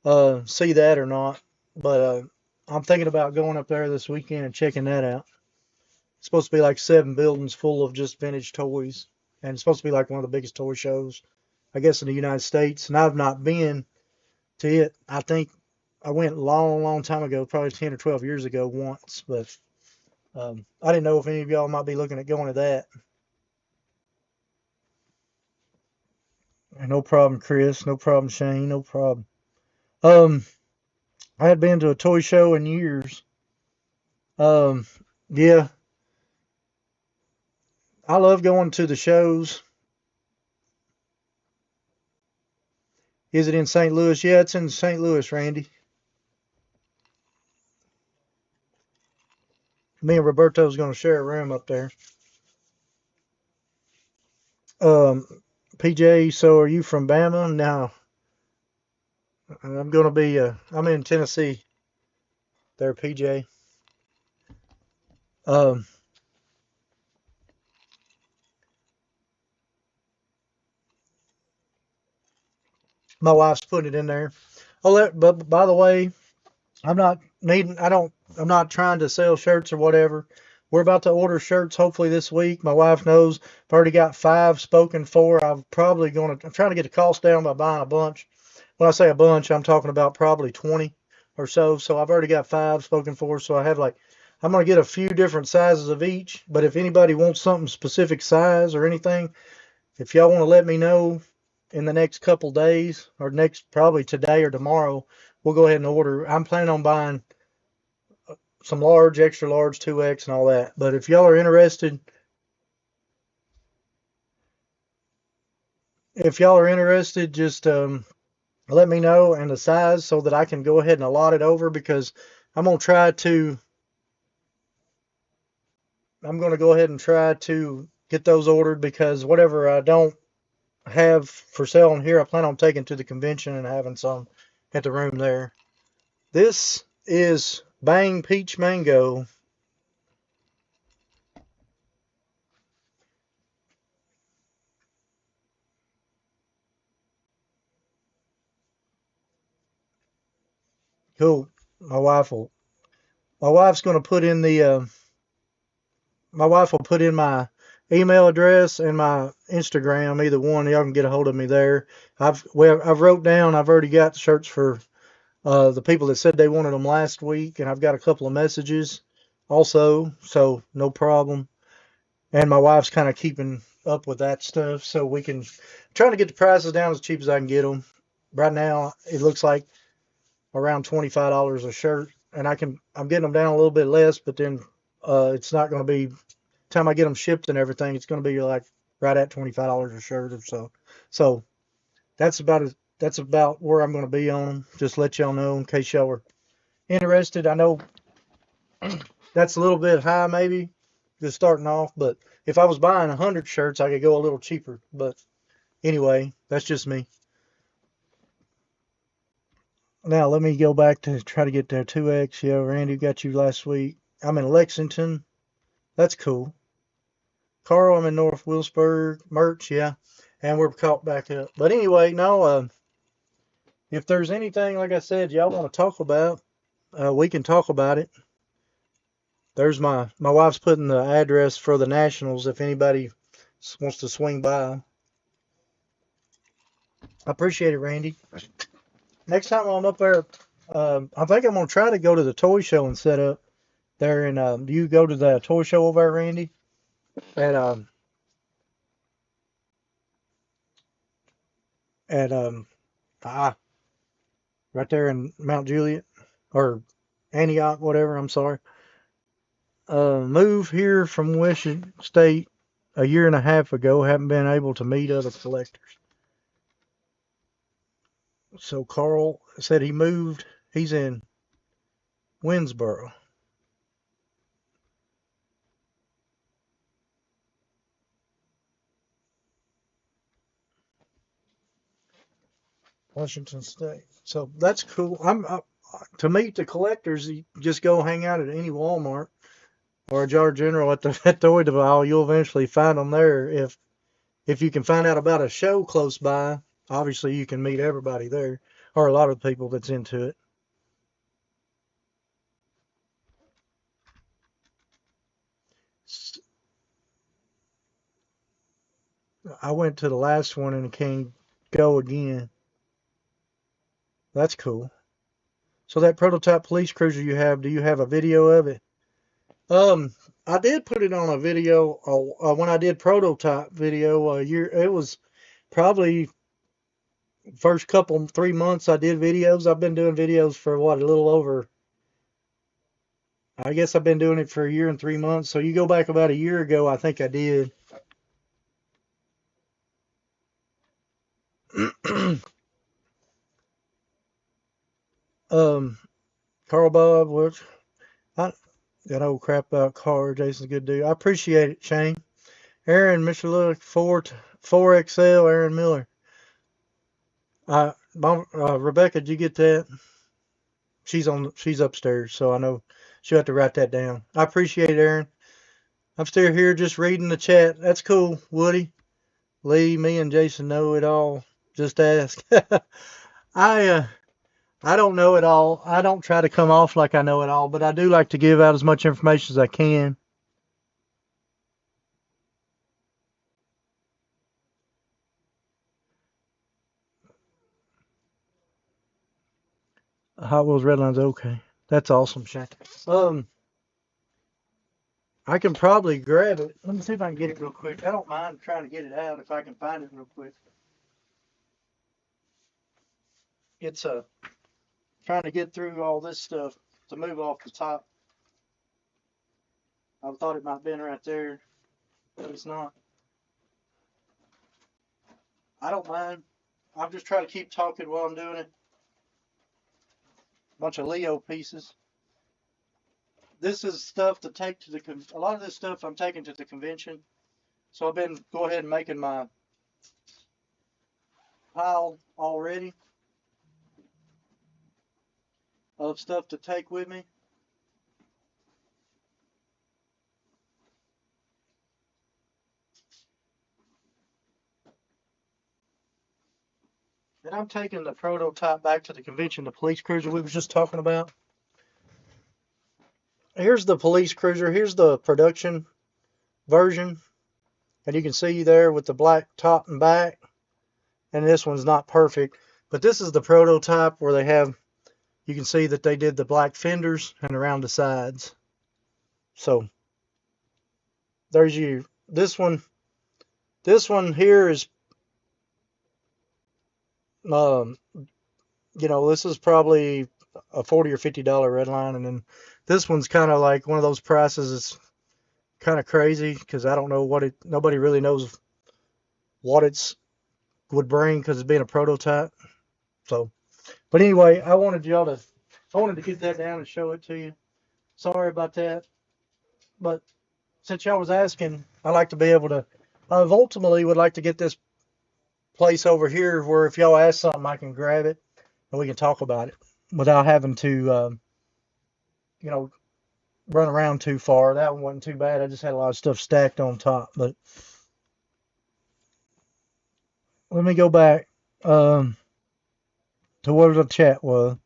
and see that or not. But I'm thinking about going up there this weekend and checking that out. It's supposed to be like 7 buildings full of just vintage toys, and it's supposed to be like one of the biggest toy shows, I guess, in the United States. And I've not been to it. I think I went a long, long time ago, probably 10 or 12 years ago once, but I didn't know if any of y'all might be looking at going to that. No problem, Chris. No problem, Shane. No problem. I had been to a toy show in years. Um, yeah, I love going to the shows. Is it in St. Louis? Yeah, it's in St. Louis, Randy. Me and Roberto's going to share a room up there. Um, PJ, so are you from Bama? No, I'm going to be. I'm in Tennessee. There, PJ. Um, my wife's putting it in there. But by the way, I'm not needing. I don't. I'm not trying to sell shirts or whatever. We're about to order shirts hopefully this week. My wife knows I've already got 5 spoken for. I'm trying to get the cost down by buying a bunch. When I say a bunch, I'm talking about probably 20 or so. So I've already got 5 spoken for. So I have I'm going to get a few different sizes of each. But if anybody wants something specific size or anything, if y'all want to let me know in the next couple days or next probably today or tomorrow, we'll go ahead and order. I'm planning on buying some large, extra large, 2X and all that. But if y'all are interested, just let me know and the size so that I can go ahead and allot it over because I'm going to try to, I'm going to go ahead and try to get those ordered because whatever I don't have for sale on here, I plan on taking to the convention and having some at the room there. This is Bang Peach Mango. Cool. My wife will. My wife's going to put in the. My wife will put in my email address and my Instagram. Either one, y'all can get a hold of me there. I've wrote down. I've already got the shirts for the people that said they wanted them last week, and I've got a couple of messages also. So no problem. And my wife's kind of keeping up with that stuff, so we can trying to get the prices down as cheap as I can get them. Right now, it looks like around $25 a shirt, and I'm getting them down a little bit less, but then it's not going to be time I get them shipped and everything. It's going to be like right at $25 a shirt or so. So that's about where I'm going to be on them. Just let y'all know in case y'all were interested. I know that's a little bit high maybe, just starting off. But if I was buying 100 shirts, I could go a little cheaper. But anyway, that's just me. Now let me go back to try to get there. 2X. Yeah, Randy got you last week. I'm in Lexington. That's cool. Carl, I'm in North Wilkesburg. Merch, yeah. And we're caught back up. But anyway, no, if there's anything, like I said, y'all want to talk about, we can talk about it. There's my wife's putting the address for the Nationals if anybody wants to swing by. I appreciate it, Randy. Next time I'm up there, I think I'm going to try to go to the toy show and set up there. And do you go to the toy show over there, Randy? At at ah, right there in Mount Juliet or Antioch, whatever. I'm sorry. Moved here from Western State a year and a half ago. Haven't been able to meet other collectors. So Carl said he moved. He's in Winsboro. Washington State. So that's cool. I'm to meet the collectors. You just go hang out at any Walmart or a Jar General at the toy aisle. You'll eventually find them there. If you can find out about a show close by, obviously you can meet everybody there or a lot of people that's into it. I went to the last one and can't go again. That's cool. So that prototype police cruiser you have, do you have a video of it? Um, I did put it on a video when I did prototype video a year. It was probably first couple 3 months I did videos. I've been doing videos for what, a little over. I guess I've been doing it for a year and 3 months. So you go back about a year ago, I think I did. um, Carl Bob, which I that old crap about car. Jason's a good dude. I appreciate it, Shane. Aaron, Mr. Look, 4XL, Aaron Miller. Rebecca, did you get that? She's upstairs, so I know she'll have to write that down. I appreciate it, Aaron. I'm still here just reading the chat. That's cool, Woody. Lee, me and Jason know it all. Just ask. I I don't know it all. I don't try to come off like I know it all, but I do like to give out as much information as I can. Hot Wheels Redline's okay. That's awesome, Shane. Um, I can probably grab it. Let me see if I can get it real quick. I don't mind trying to get it out if I can find it real quick. It's trying to get through all this stuff to move off the top. I thought it might have been right there, but it's not. I don't mind. I'm just trying to keep talking while I'm doing it. Bunch of Leo pieces. This is stuff to take to a lot of this stuff I'm taking to the convention. So I've been go ahead and making my pile already of stuff to take with me. And I'm taking the prototype back to the convention, the police cruiser we were just talking about. Here's the police cruiser. Here's the production version. And you can see there with the black top and back. And this one's not perfect. But this is the prototype where they have, you can see that they did the black fenders and around the sides. So there's you. This one here is, um, this is probably a $40 or $50 red line. And then this one's kind of like one of those prices. It's kind of crazy because I don't know nobody really knows what it's would bring because it's being a prototype. So, but anyway, I wanted to get that down and show it to you. Sorry about that. But since y'all was asking, I like to be able to. I've ultimately would like to get this place over here where if y'all ask something, I can grab it and we can talk about it without having to, you know, run around too far. That one wasn't too bad. I just had a lot of stuff stacked on top. But let me go back um, to where the chat was.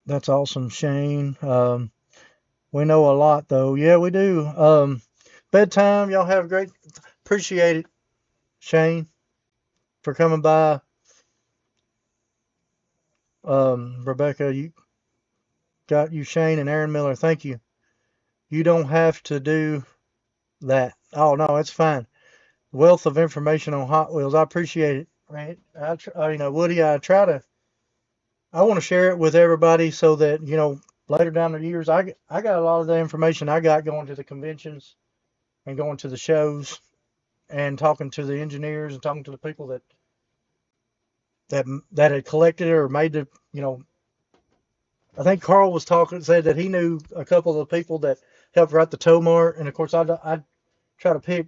That's awesome, Shane. We know a lot, though. Yeah, we do. Bedtime, y'all have a great. Appreciate it, Shane, for coming by. Rebecca, you got you, Shane and Aaron Miller. Thank you. You don't have to do that. Oh no, it's fine. Wealth of information on Hot Wheels. I appreciate it. Right? Woody, I want to share it with everybody so that later down the years, I got a lot of the information I got going to the conventions and going to the shows and talking to the engineers and talking to the people that had collected it or made the I think Carl was talking, said that he knew a couple of the people that helped write the tow mart, and of course I try to pick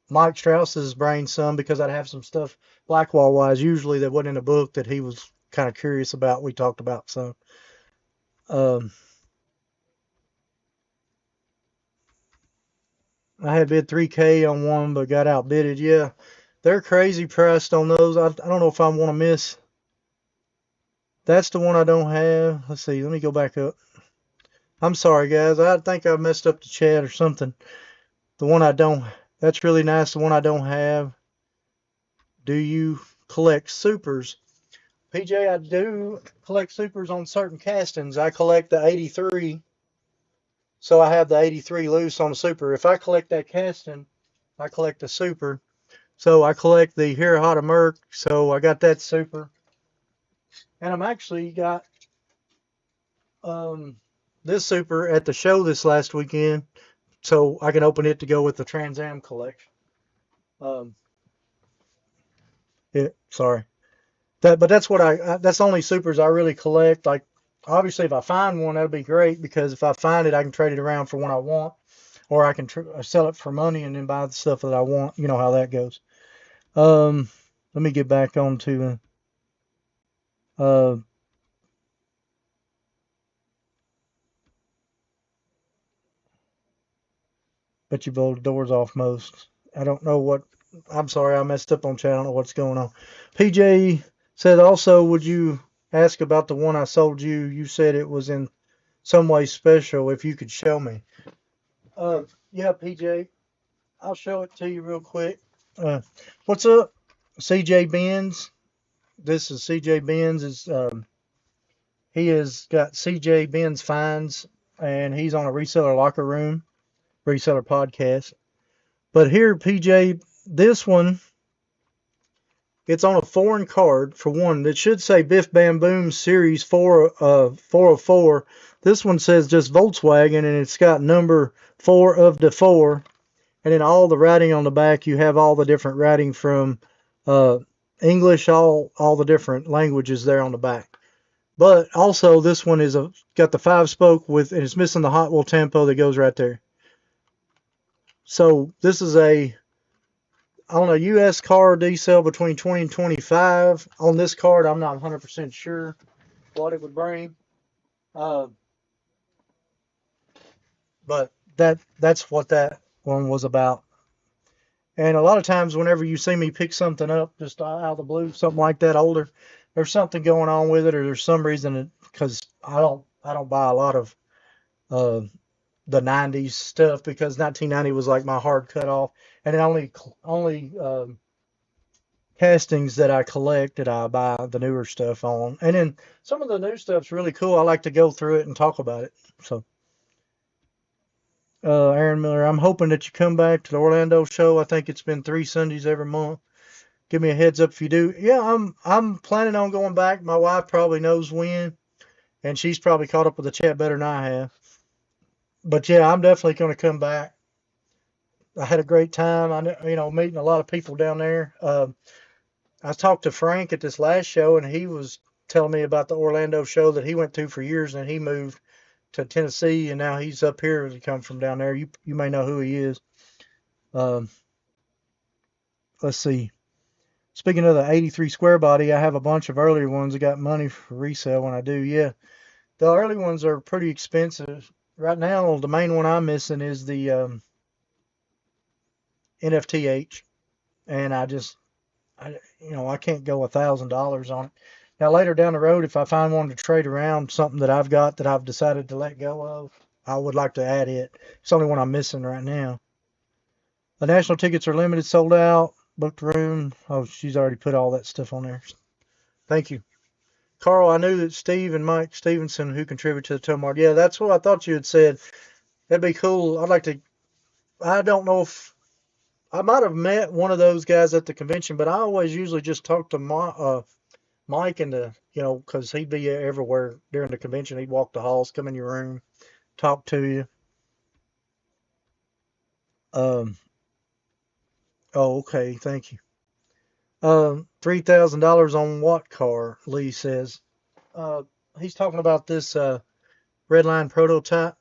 Mike Strauss's brain some because I'd have some stuff Blackwall wise usually that wasn't in a book that he was kind of curious about. We talked about so. Um, I had bid 3K on one, but got outbidded. Yeah, they're crazy priced on those. I don't know if I want to miss. That's the one I don't have. Let's see. Let me go back up. I'm sorry, guys. I think I messed up the chat or something. The one I don't. That's really nice. The one I don't have. Do you collect supers? PJ, I do collect supers on certain castings. I collect the 83, so I have the 83 loose on the super. If I collect that casting, I collect the super. So I collect the Hirahata Merc, so I got that super. And I'm actually got um, this super at the show this last weekend, so I can open it to go with the Trans Am collection. Um, sorry. But that's what that's the only supers I really collect. Like, obviously, if I find one, that'll be great because if I find it, I can trade it around for one I want, or I can sell it for money and then buy the stuff that I want. You know how that goes. Um, Let me get back on to uh, bet you blow the doors off most. I don't know what. I'm sorry, I messed up on chat. I don't know what's going on. PJ said also, would you ask about the one I sold you? You said it was in some way special. If you could show me. Uh, yeah, PJ, I'll show it to you real quick. What's up, CJ Benz? This is CJ Benz. He has got CJ Benz Finds, and he's on a reseller locker room, reseller podcast. But here, PJ, this one, it's on a foreign card for one. It should say Biff Bam Boom Series 404. This one says just Volkswagen, and it's got number 4 of the 4. And then all the writing on the back, you have all the different writing from uh, English, all the different languages there on the back. But also, this one is got the 5-spoke with, and it's missing the Hot Wheel tempo that goes right there. So this is on a U.S. car decel between 20 and 25. On this card, I'm not 100% sure what it would bring. But that's what that one was about. And a lot of times, whenever you see me pick something up just out of the blue, something like that older, there's something going on with it, or there's some reason because I don't buy a lot of uh, the '90s stuff because 1990 was like my hard cutoff, and then only castings that I collect that I buy the newer stuff on, and then some of the new stuff's really cool. I like to go through it and talk about it. So. Aaron Miller, I'm hoping that you come back to the Orlando show. I think it's been 3 Sundays every month. Give me a heads up if you do. Yeah, I'm planning on going back. My wife probably knows when, and she's probably caught up with the chat better than I have. But yeah, I'm definitely going to come back. I had a great time. Meeting a lot of people down there. I talked to Frank at this last show, and he was telling me about the Orlando show that he went to for years, and he moved to Tennessee, and now he's up here. He come from down there. You may know who he is. Um, let's see. Speaking of the 83 square body, I have a bunch of earlier ones. I got money for resale when I do. Yeah, the early ones are pretty expensive. Right now, the main one I'm missing is the NFTH, and I can't go $1,000 on it. Now later down the road, if I find one to trade around, something that I've got that I've decided to let go of, I would like to add it. It's the only one I'm missing right now. The national tickets are limited, sold out, booked room. Oh, she's already put all that stuff on there. Thank you. Carl, I knew that Steve and Mike Stevenson, who contribute to the tow mart. Yeah, that's what I thought you had said. That'd be cool. I don't know if, I might have met one of those guys at the convention, but I always usually just talk to Mike and because he'd be everywhere during the convention. He'd walk the halls, come in your room, talk to you. Um, oh, okay, thank you. $3,000 on what car? Lee says. Uh, he's talking about this Redline prototype.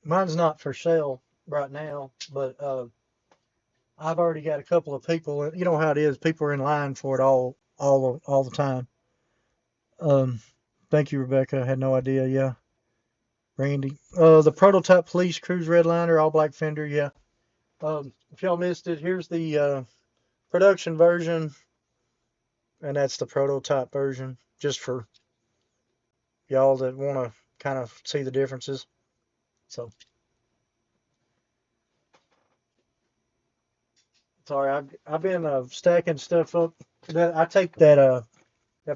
Mine's not for sale right now, but I've already got a couple of people. You know how it is; people are in line for it all the time. Um, thank you, Rebecca. I had no idea. Yeah, Randy. The prototype police cruise redliner, all black fender. Yeah. If y'all missed it, here's the production version, and that's the prototype version, just for y'all that want to kind of see the differences. So, sorry, I've been stacking stuff up. That I take that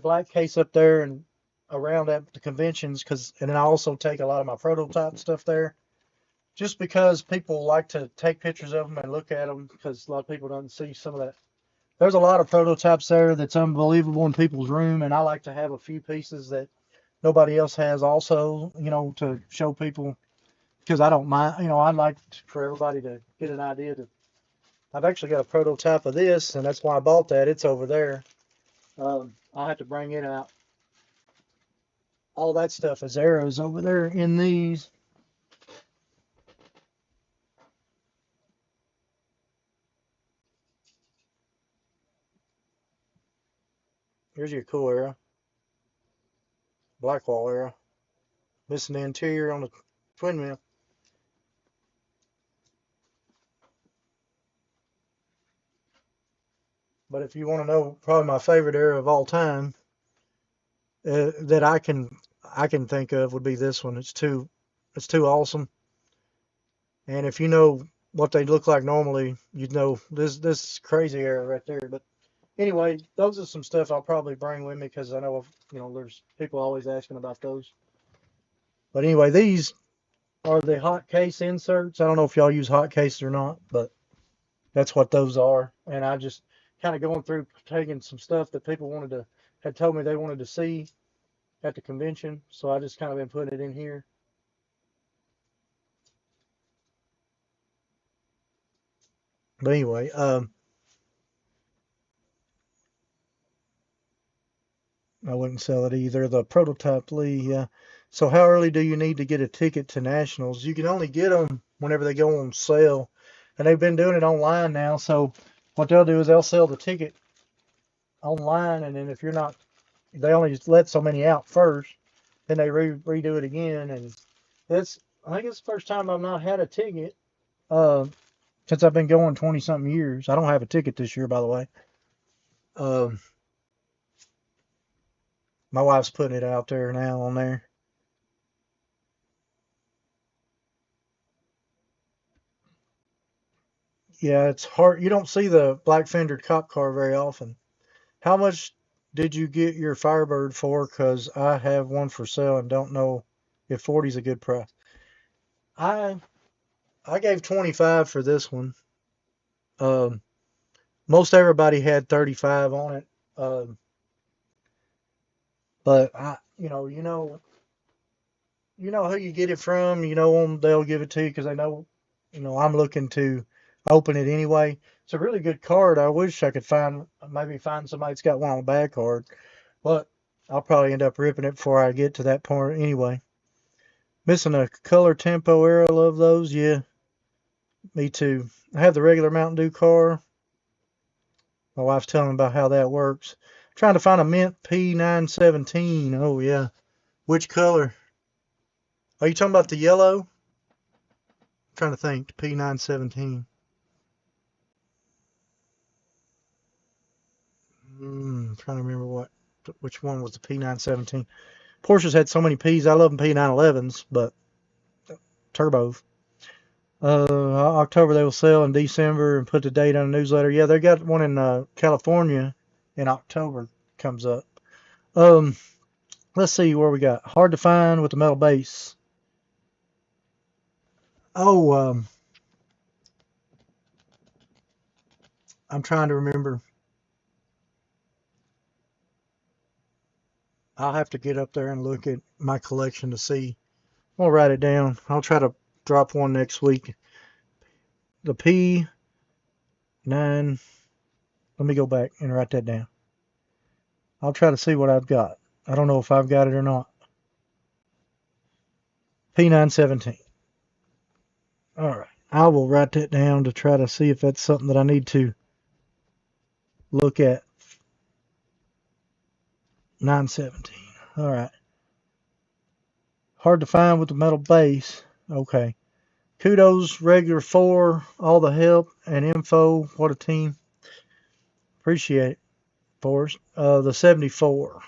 black case up there and around at the conventions, and then I also take a lot of my prototype stuff there, just because people like to take pictures of them and look at them, because a lot of people don't see some of that. There's a lot of prototypes there that's unbelievable in people's room, and I like to have a few pieces that nobody else has also, to show people, because I don't mind, I like for everybody to get an idea. I've actually got a prototype of this, and that's why I bought that. It's over there. I'll have to bring it out. All that stuff is arrows over there in these. Here's your cool arrow, black wall arrow. Missing the interior on the twin mill. But if you want to know, probably my favorite arrow of all time that I can think of would be this one. It's too awesome. And if you know what they look like normally, you'd know this crazy arrow right there. But anyway, those are some stuff I'll probably bring with me, because I know there's people always asking about those. But anyway, these are the hot case inserts. I don't know if y'all use hot cases or not, but that's what those are. And I just kind of going through taking some stuff that people had told me they wanted to see at the convention. So I just kind of been putting it in here. But anyway, I wouldn't sell it either. The prototype Lee, yeah. So how early do you need to get a ticket to nationals? You can only get them whenever they go on sale, and they've been doing it online now. So what they'll do is they'll sell the ticket online, and then if you're not, they only let so many out first, then they redo it again, and I think it's the first time I've not had a ticket uh, since I've been going 20 something years. I don't have a ticket this year, by the way. Um, my wife's putting it out there now on there. Yeah, it's hard. You don't see the black fendered cop car very often. How much did you get your Firebird for? Because I have one for sale and don't know if 40 is a good price. I I gave 25 for this one. Um, most everybody had 35 on it. But you know who you get it from. You know them. They'll give it to you because they know. I'm looking to open it anyway. It's a really good card. I wish I could maybe find somebody that's got one on the back card, but I'll probably end up ripping it before I get to that point anyway. Missing a color tempo era. Love those. Yeah, me too. I have the regular Mountain Dew car. My wife's telling me about how that works. Trying to find a mint P917. Oh yeah. Which color? Are you talking about the yellow? I'm trying to think. P917. Trying to remember which one was the P917. Porsche's had so many P's. I love them P911s, but turbos. October they will sell in December and put the date on the newsletter. Yeah, they got one in California in October comes up. Um, let's see where we got. Hard to find with the metal base. Oh, I'm trying to remember. I'll have to get up there and look at my collection to see. I'll write it down. I'll try to drop one next week. The P9. Let me go back and write that down. I'll try to see what I've got. I don't know if I've got it or not. P917. All right. I will write that down to try to see if that's something that I need to look at. 917. All right. Hard to find with the metal base. Okay. Kudos, regular 4, all the help and info. What a team. Appreciate it, Forrest. The 74.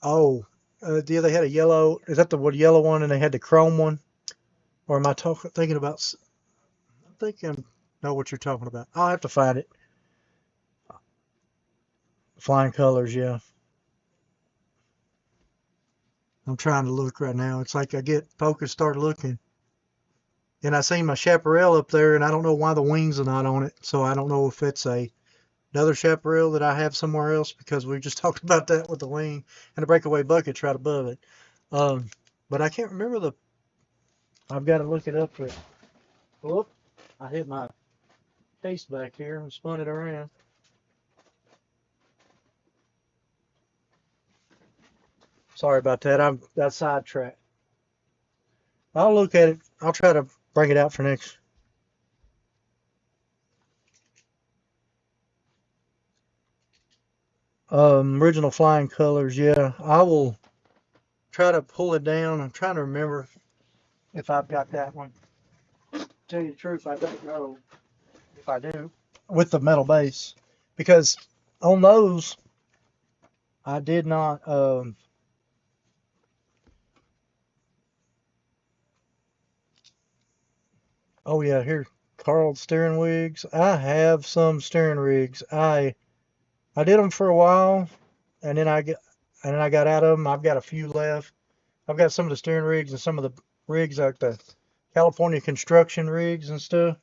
Oh, yeah, they had a yellow. Is that the yellow one and they had the chrome one? Or am I thinking about? I think I know what you're talking about. I'll have to find it. Flying colors, yeah. I'm trying to look right now. It's like I get focused, start looking. And I see my chaparral up there, and I don't know why the wings are not on it. So I don't know if it's another chaparral that I have somewhere else because we just talked about that with the wing and the breakaway bucket's right above it. Um, but I can't remember I've got to look it up for it. Whoop, I hit my case back here and spun it around. Sorry about that. I'm got sidetracked. I'll look at it. I'll try to bring it out for next. Original flying colors. Yeah, I will try to pull it down. I'm trying to remember if I've got that one. Tell you the truth, I don't know if I do with the metal base because on those I did not. Oh yeah, here Carl steering rigs. I have some steering rigs. I did them for a while, and then I got out of them. I've got a few left. I've got some of the steering rigs and some of the rigs like the California construction rigs and stuff.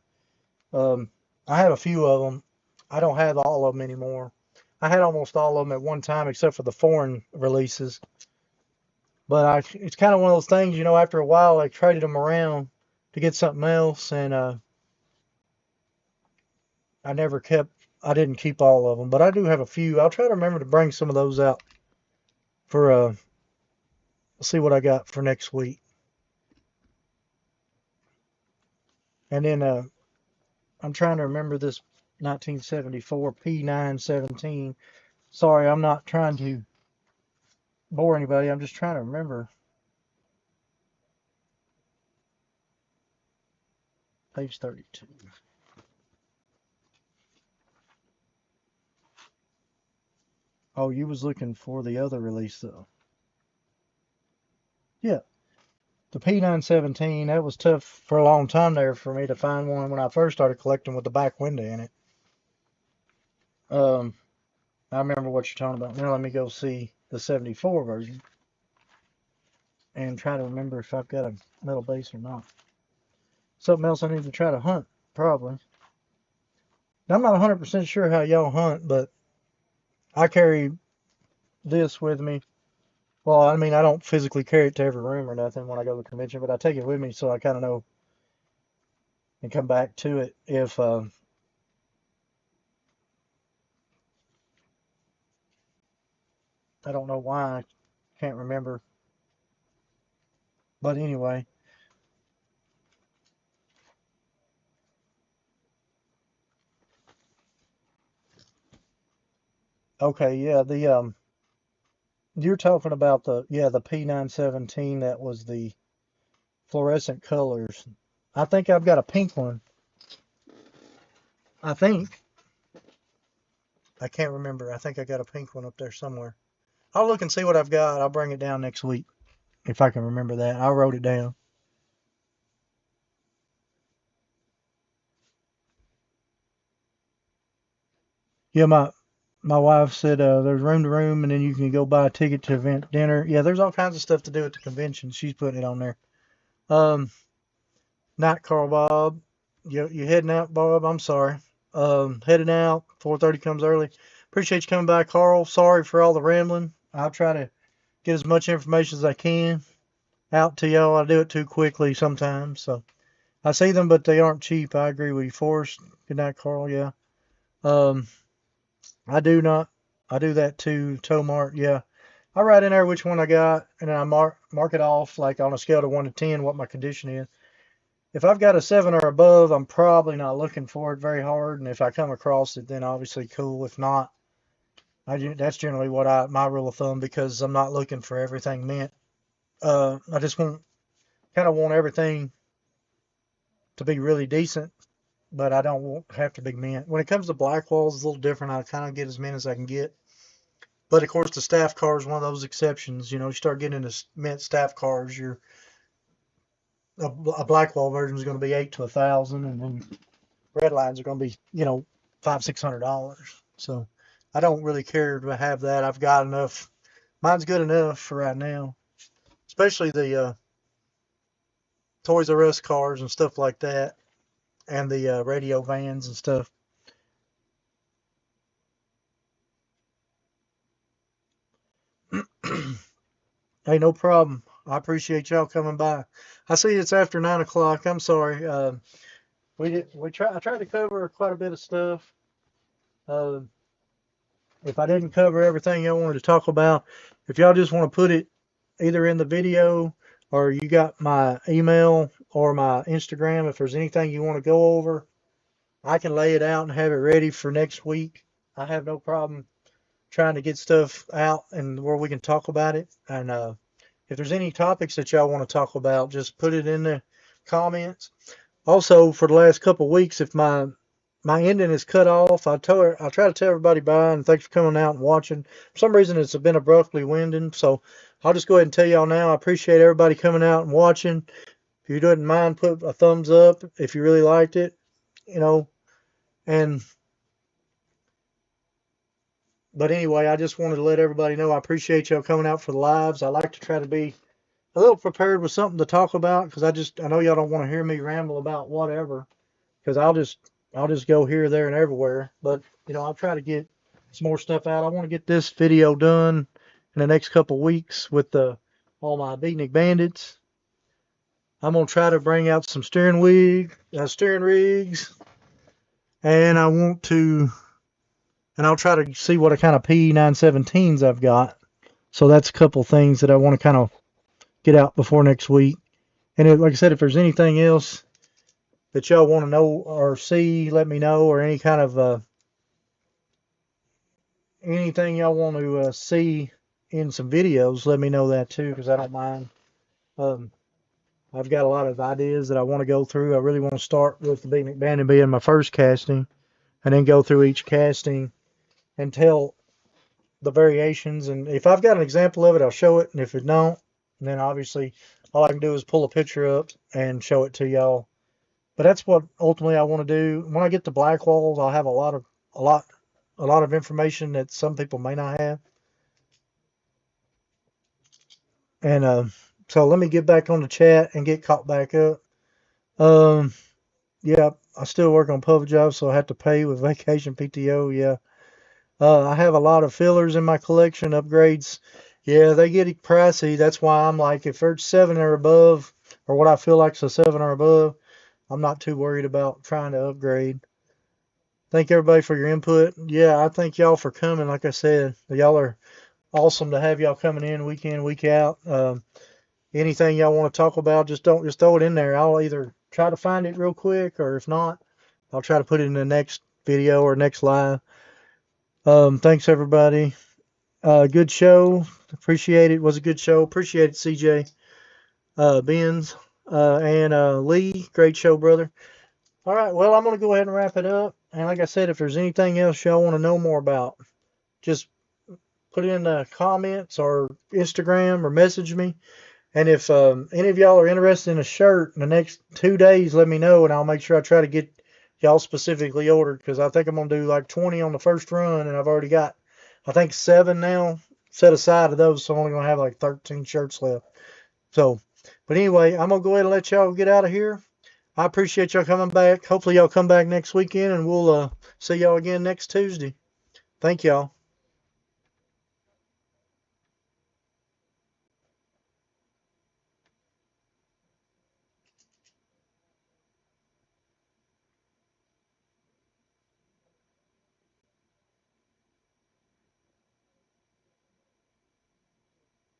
Um, I have a few of them. I don't have all of them anymore. I had almost all of them at one time except for the foreign releases. But it's kind of one of those things, after a while I traded them around to get something else, and I never kept, I didn't keep all of them, but I do have a few. I'll try to remember to bring some of those out for, see what I got for next week. And then, I'm trying to remember this 1974 P917. Sorry, I'm not trying to bore anybody. I'm just trying to remember. Page 32. Oh, you was looking for the other release though. Yeah, the P917. That was tough for a long time there for me to find one when I first started collecting with the back window in it. Um, I remember what you're talking about. Now let me go see the 74 version and try to remember if I've got a metal base or not. Something else I need to try to hunt, probably. Now, I'm not 100% sure how y'all hunt, but I carry this with me Well, I mean, I don't physically carry it to every room or nothing when I go to the convention, but I take it with me so I kind of know and come back to it if I don't know why. I can't remember. But anyway, okay, yeah, the you're talking about the P917 that was the fluorescent colors. I think I've got a pink one. I think. I can't remember. I think I got a pink one up there somewhere. I'll look and see what I've got. I'll bring it down next week if I can remember that. I wrote it down. Yeah, my wife said there's room to room, and then you can go buy a ticket to event dinner. Yeah, there's all kinds of stuff to do at the convention. She's putting it on there. Um, Night Carl Bob, you heading out, Bob? I'm sorry. Heading out. 4:30 comes early. Appreciate you coming by, Carl. Sorry for all the rambling. I'll try to get as much information as I can out to y'all. I do it too quickly sometimes. So I see them, but they aren't cheap. I agree with you. Forrest, good night, Carl. Yeah. Um, I do not. I do that too. Tomart. Yeah. I write in there which one I got, and then I mark it off like on a scale of 1 to 10 what my condition is. If I've got a 7 or above, I'm probably not looking for it very hard, and if I come across it, then obviously cool. If not, that's generally what my rule of thumb, because I'm not looking for everything mint. I just kind of want everything to be really decent, but I don't want have to be mint. When it comes to black walls, it's a little different. I kind of get as mint as I can get. But of course, the staff car is one of those exceptions. You know, you start getting into mint staff cars, a black wall version is going to be 8 to 1,000, and then red lines are going to be, $500-600. So I don't really care to have that. I've got enough. Mine's good enough for right now, especially the Toys R Us cars and stuff like that, and the radio vans and stuff. Hey, no problem. I appreciate y'all coming by. I see it's after 9 o'clock. I'm sorry. I tried to cover quite a bit of stuff. Uh, if I didn't cover everything I wanted to talk about, if y'all just want to put it either in the video, or you got my email or my Instagram, if there's anything you want to go over, I can lay it out and have it ready for next week. I have no problem trying to get stuff out and where we can talk about it. And if there's any topics that y'all want to talk about, just put it in the comments. Also, for the last couple of weeks, if my ending is cut off, I try to tell everybody bye and thanks for coming out and watching. For some reason, it's been abruptly winding, so I'll just go ahead and tell y'all now. I appreciate everybody coming out and watching. If you didn't mind, put a thumbs up if you really liked it, you know. And but anyway, I just wanted to let everybody know I appreciate y'all coming out for the lives. I like to try to be a little prepared with something to talk about, because I know y'all don't want to hear me ramble about whatever, because I'll just go here, there, and everywhere. But I'll try to get some more stuff out. I want to get this video done in the next couple weeks with all my beatnik bandits. I'm gonna try to bring out some steering rigs, and I'll try to see what kind of P917s I've got. So that's a couple things that I want to kind of get out before next week. And like I said, if there's anything else that y'all want to know or see, let me know, or any kind of anything y'all want to see in some videos, let me know that too, because I don't mind. Um, I've got a lot of ideas that I want to go through. I really want to start with the Big McBandon being my first casting, and then go through each casting and tell the variations. And if I've got an example of it, I'll show it. And if it don't, then obviously all I can do is pull a picture up and show it to y'all. But that's what ultimately I want to do. When I get to black walls, I'll have a lot of information that some people may not have. And so let me get back on the chat and get caught back up. Um, yeah, I still work on public jobs, so I have to pay with vacation PTO. Yeah. I have a lot of fillers in my collection, upgrades. Yeah, they get pricey. That's why I'm like, if they're 7 or above, or what I feel like is a 7 or above, I'm not too worried about trying to upgrade. Thank everybody for your input. Yeah, I thank y'all for coming. Like I said, y'all are awesome to have y'all coming in week in, week out. Anything y'all want to talk about, just throw it in there. I'll either try to find it real quick, or if not, I'll try to put it in the next video or next live. Thanks everybody. Good show. Appreciate it. Was a good show. Appreciate it, CJ, Benz, and Lee. Great show, brother. All right. Well, I'm gonna go ahead and wrap it up. And like I said, if there's anything else y'all want to know more about, just put it in the comments or Instagram or message me. And if any of y'all are interested in a shirt in the next 2 days, let me know, and I'll make sure I try to get y'all specifically ordered, because I think I'm gonna do like 20 on the first run, and I've already got, I think, 7 now set aside of those, so I'm only gonna have like 13 shirts left. So, but anyway, I'm gonna go ahead and let y'all get out of here. I appreciate y'all coming back. Hopefully y'all come back next weekend, and we'll see y'all again next Tuesday. Thank y'all.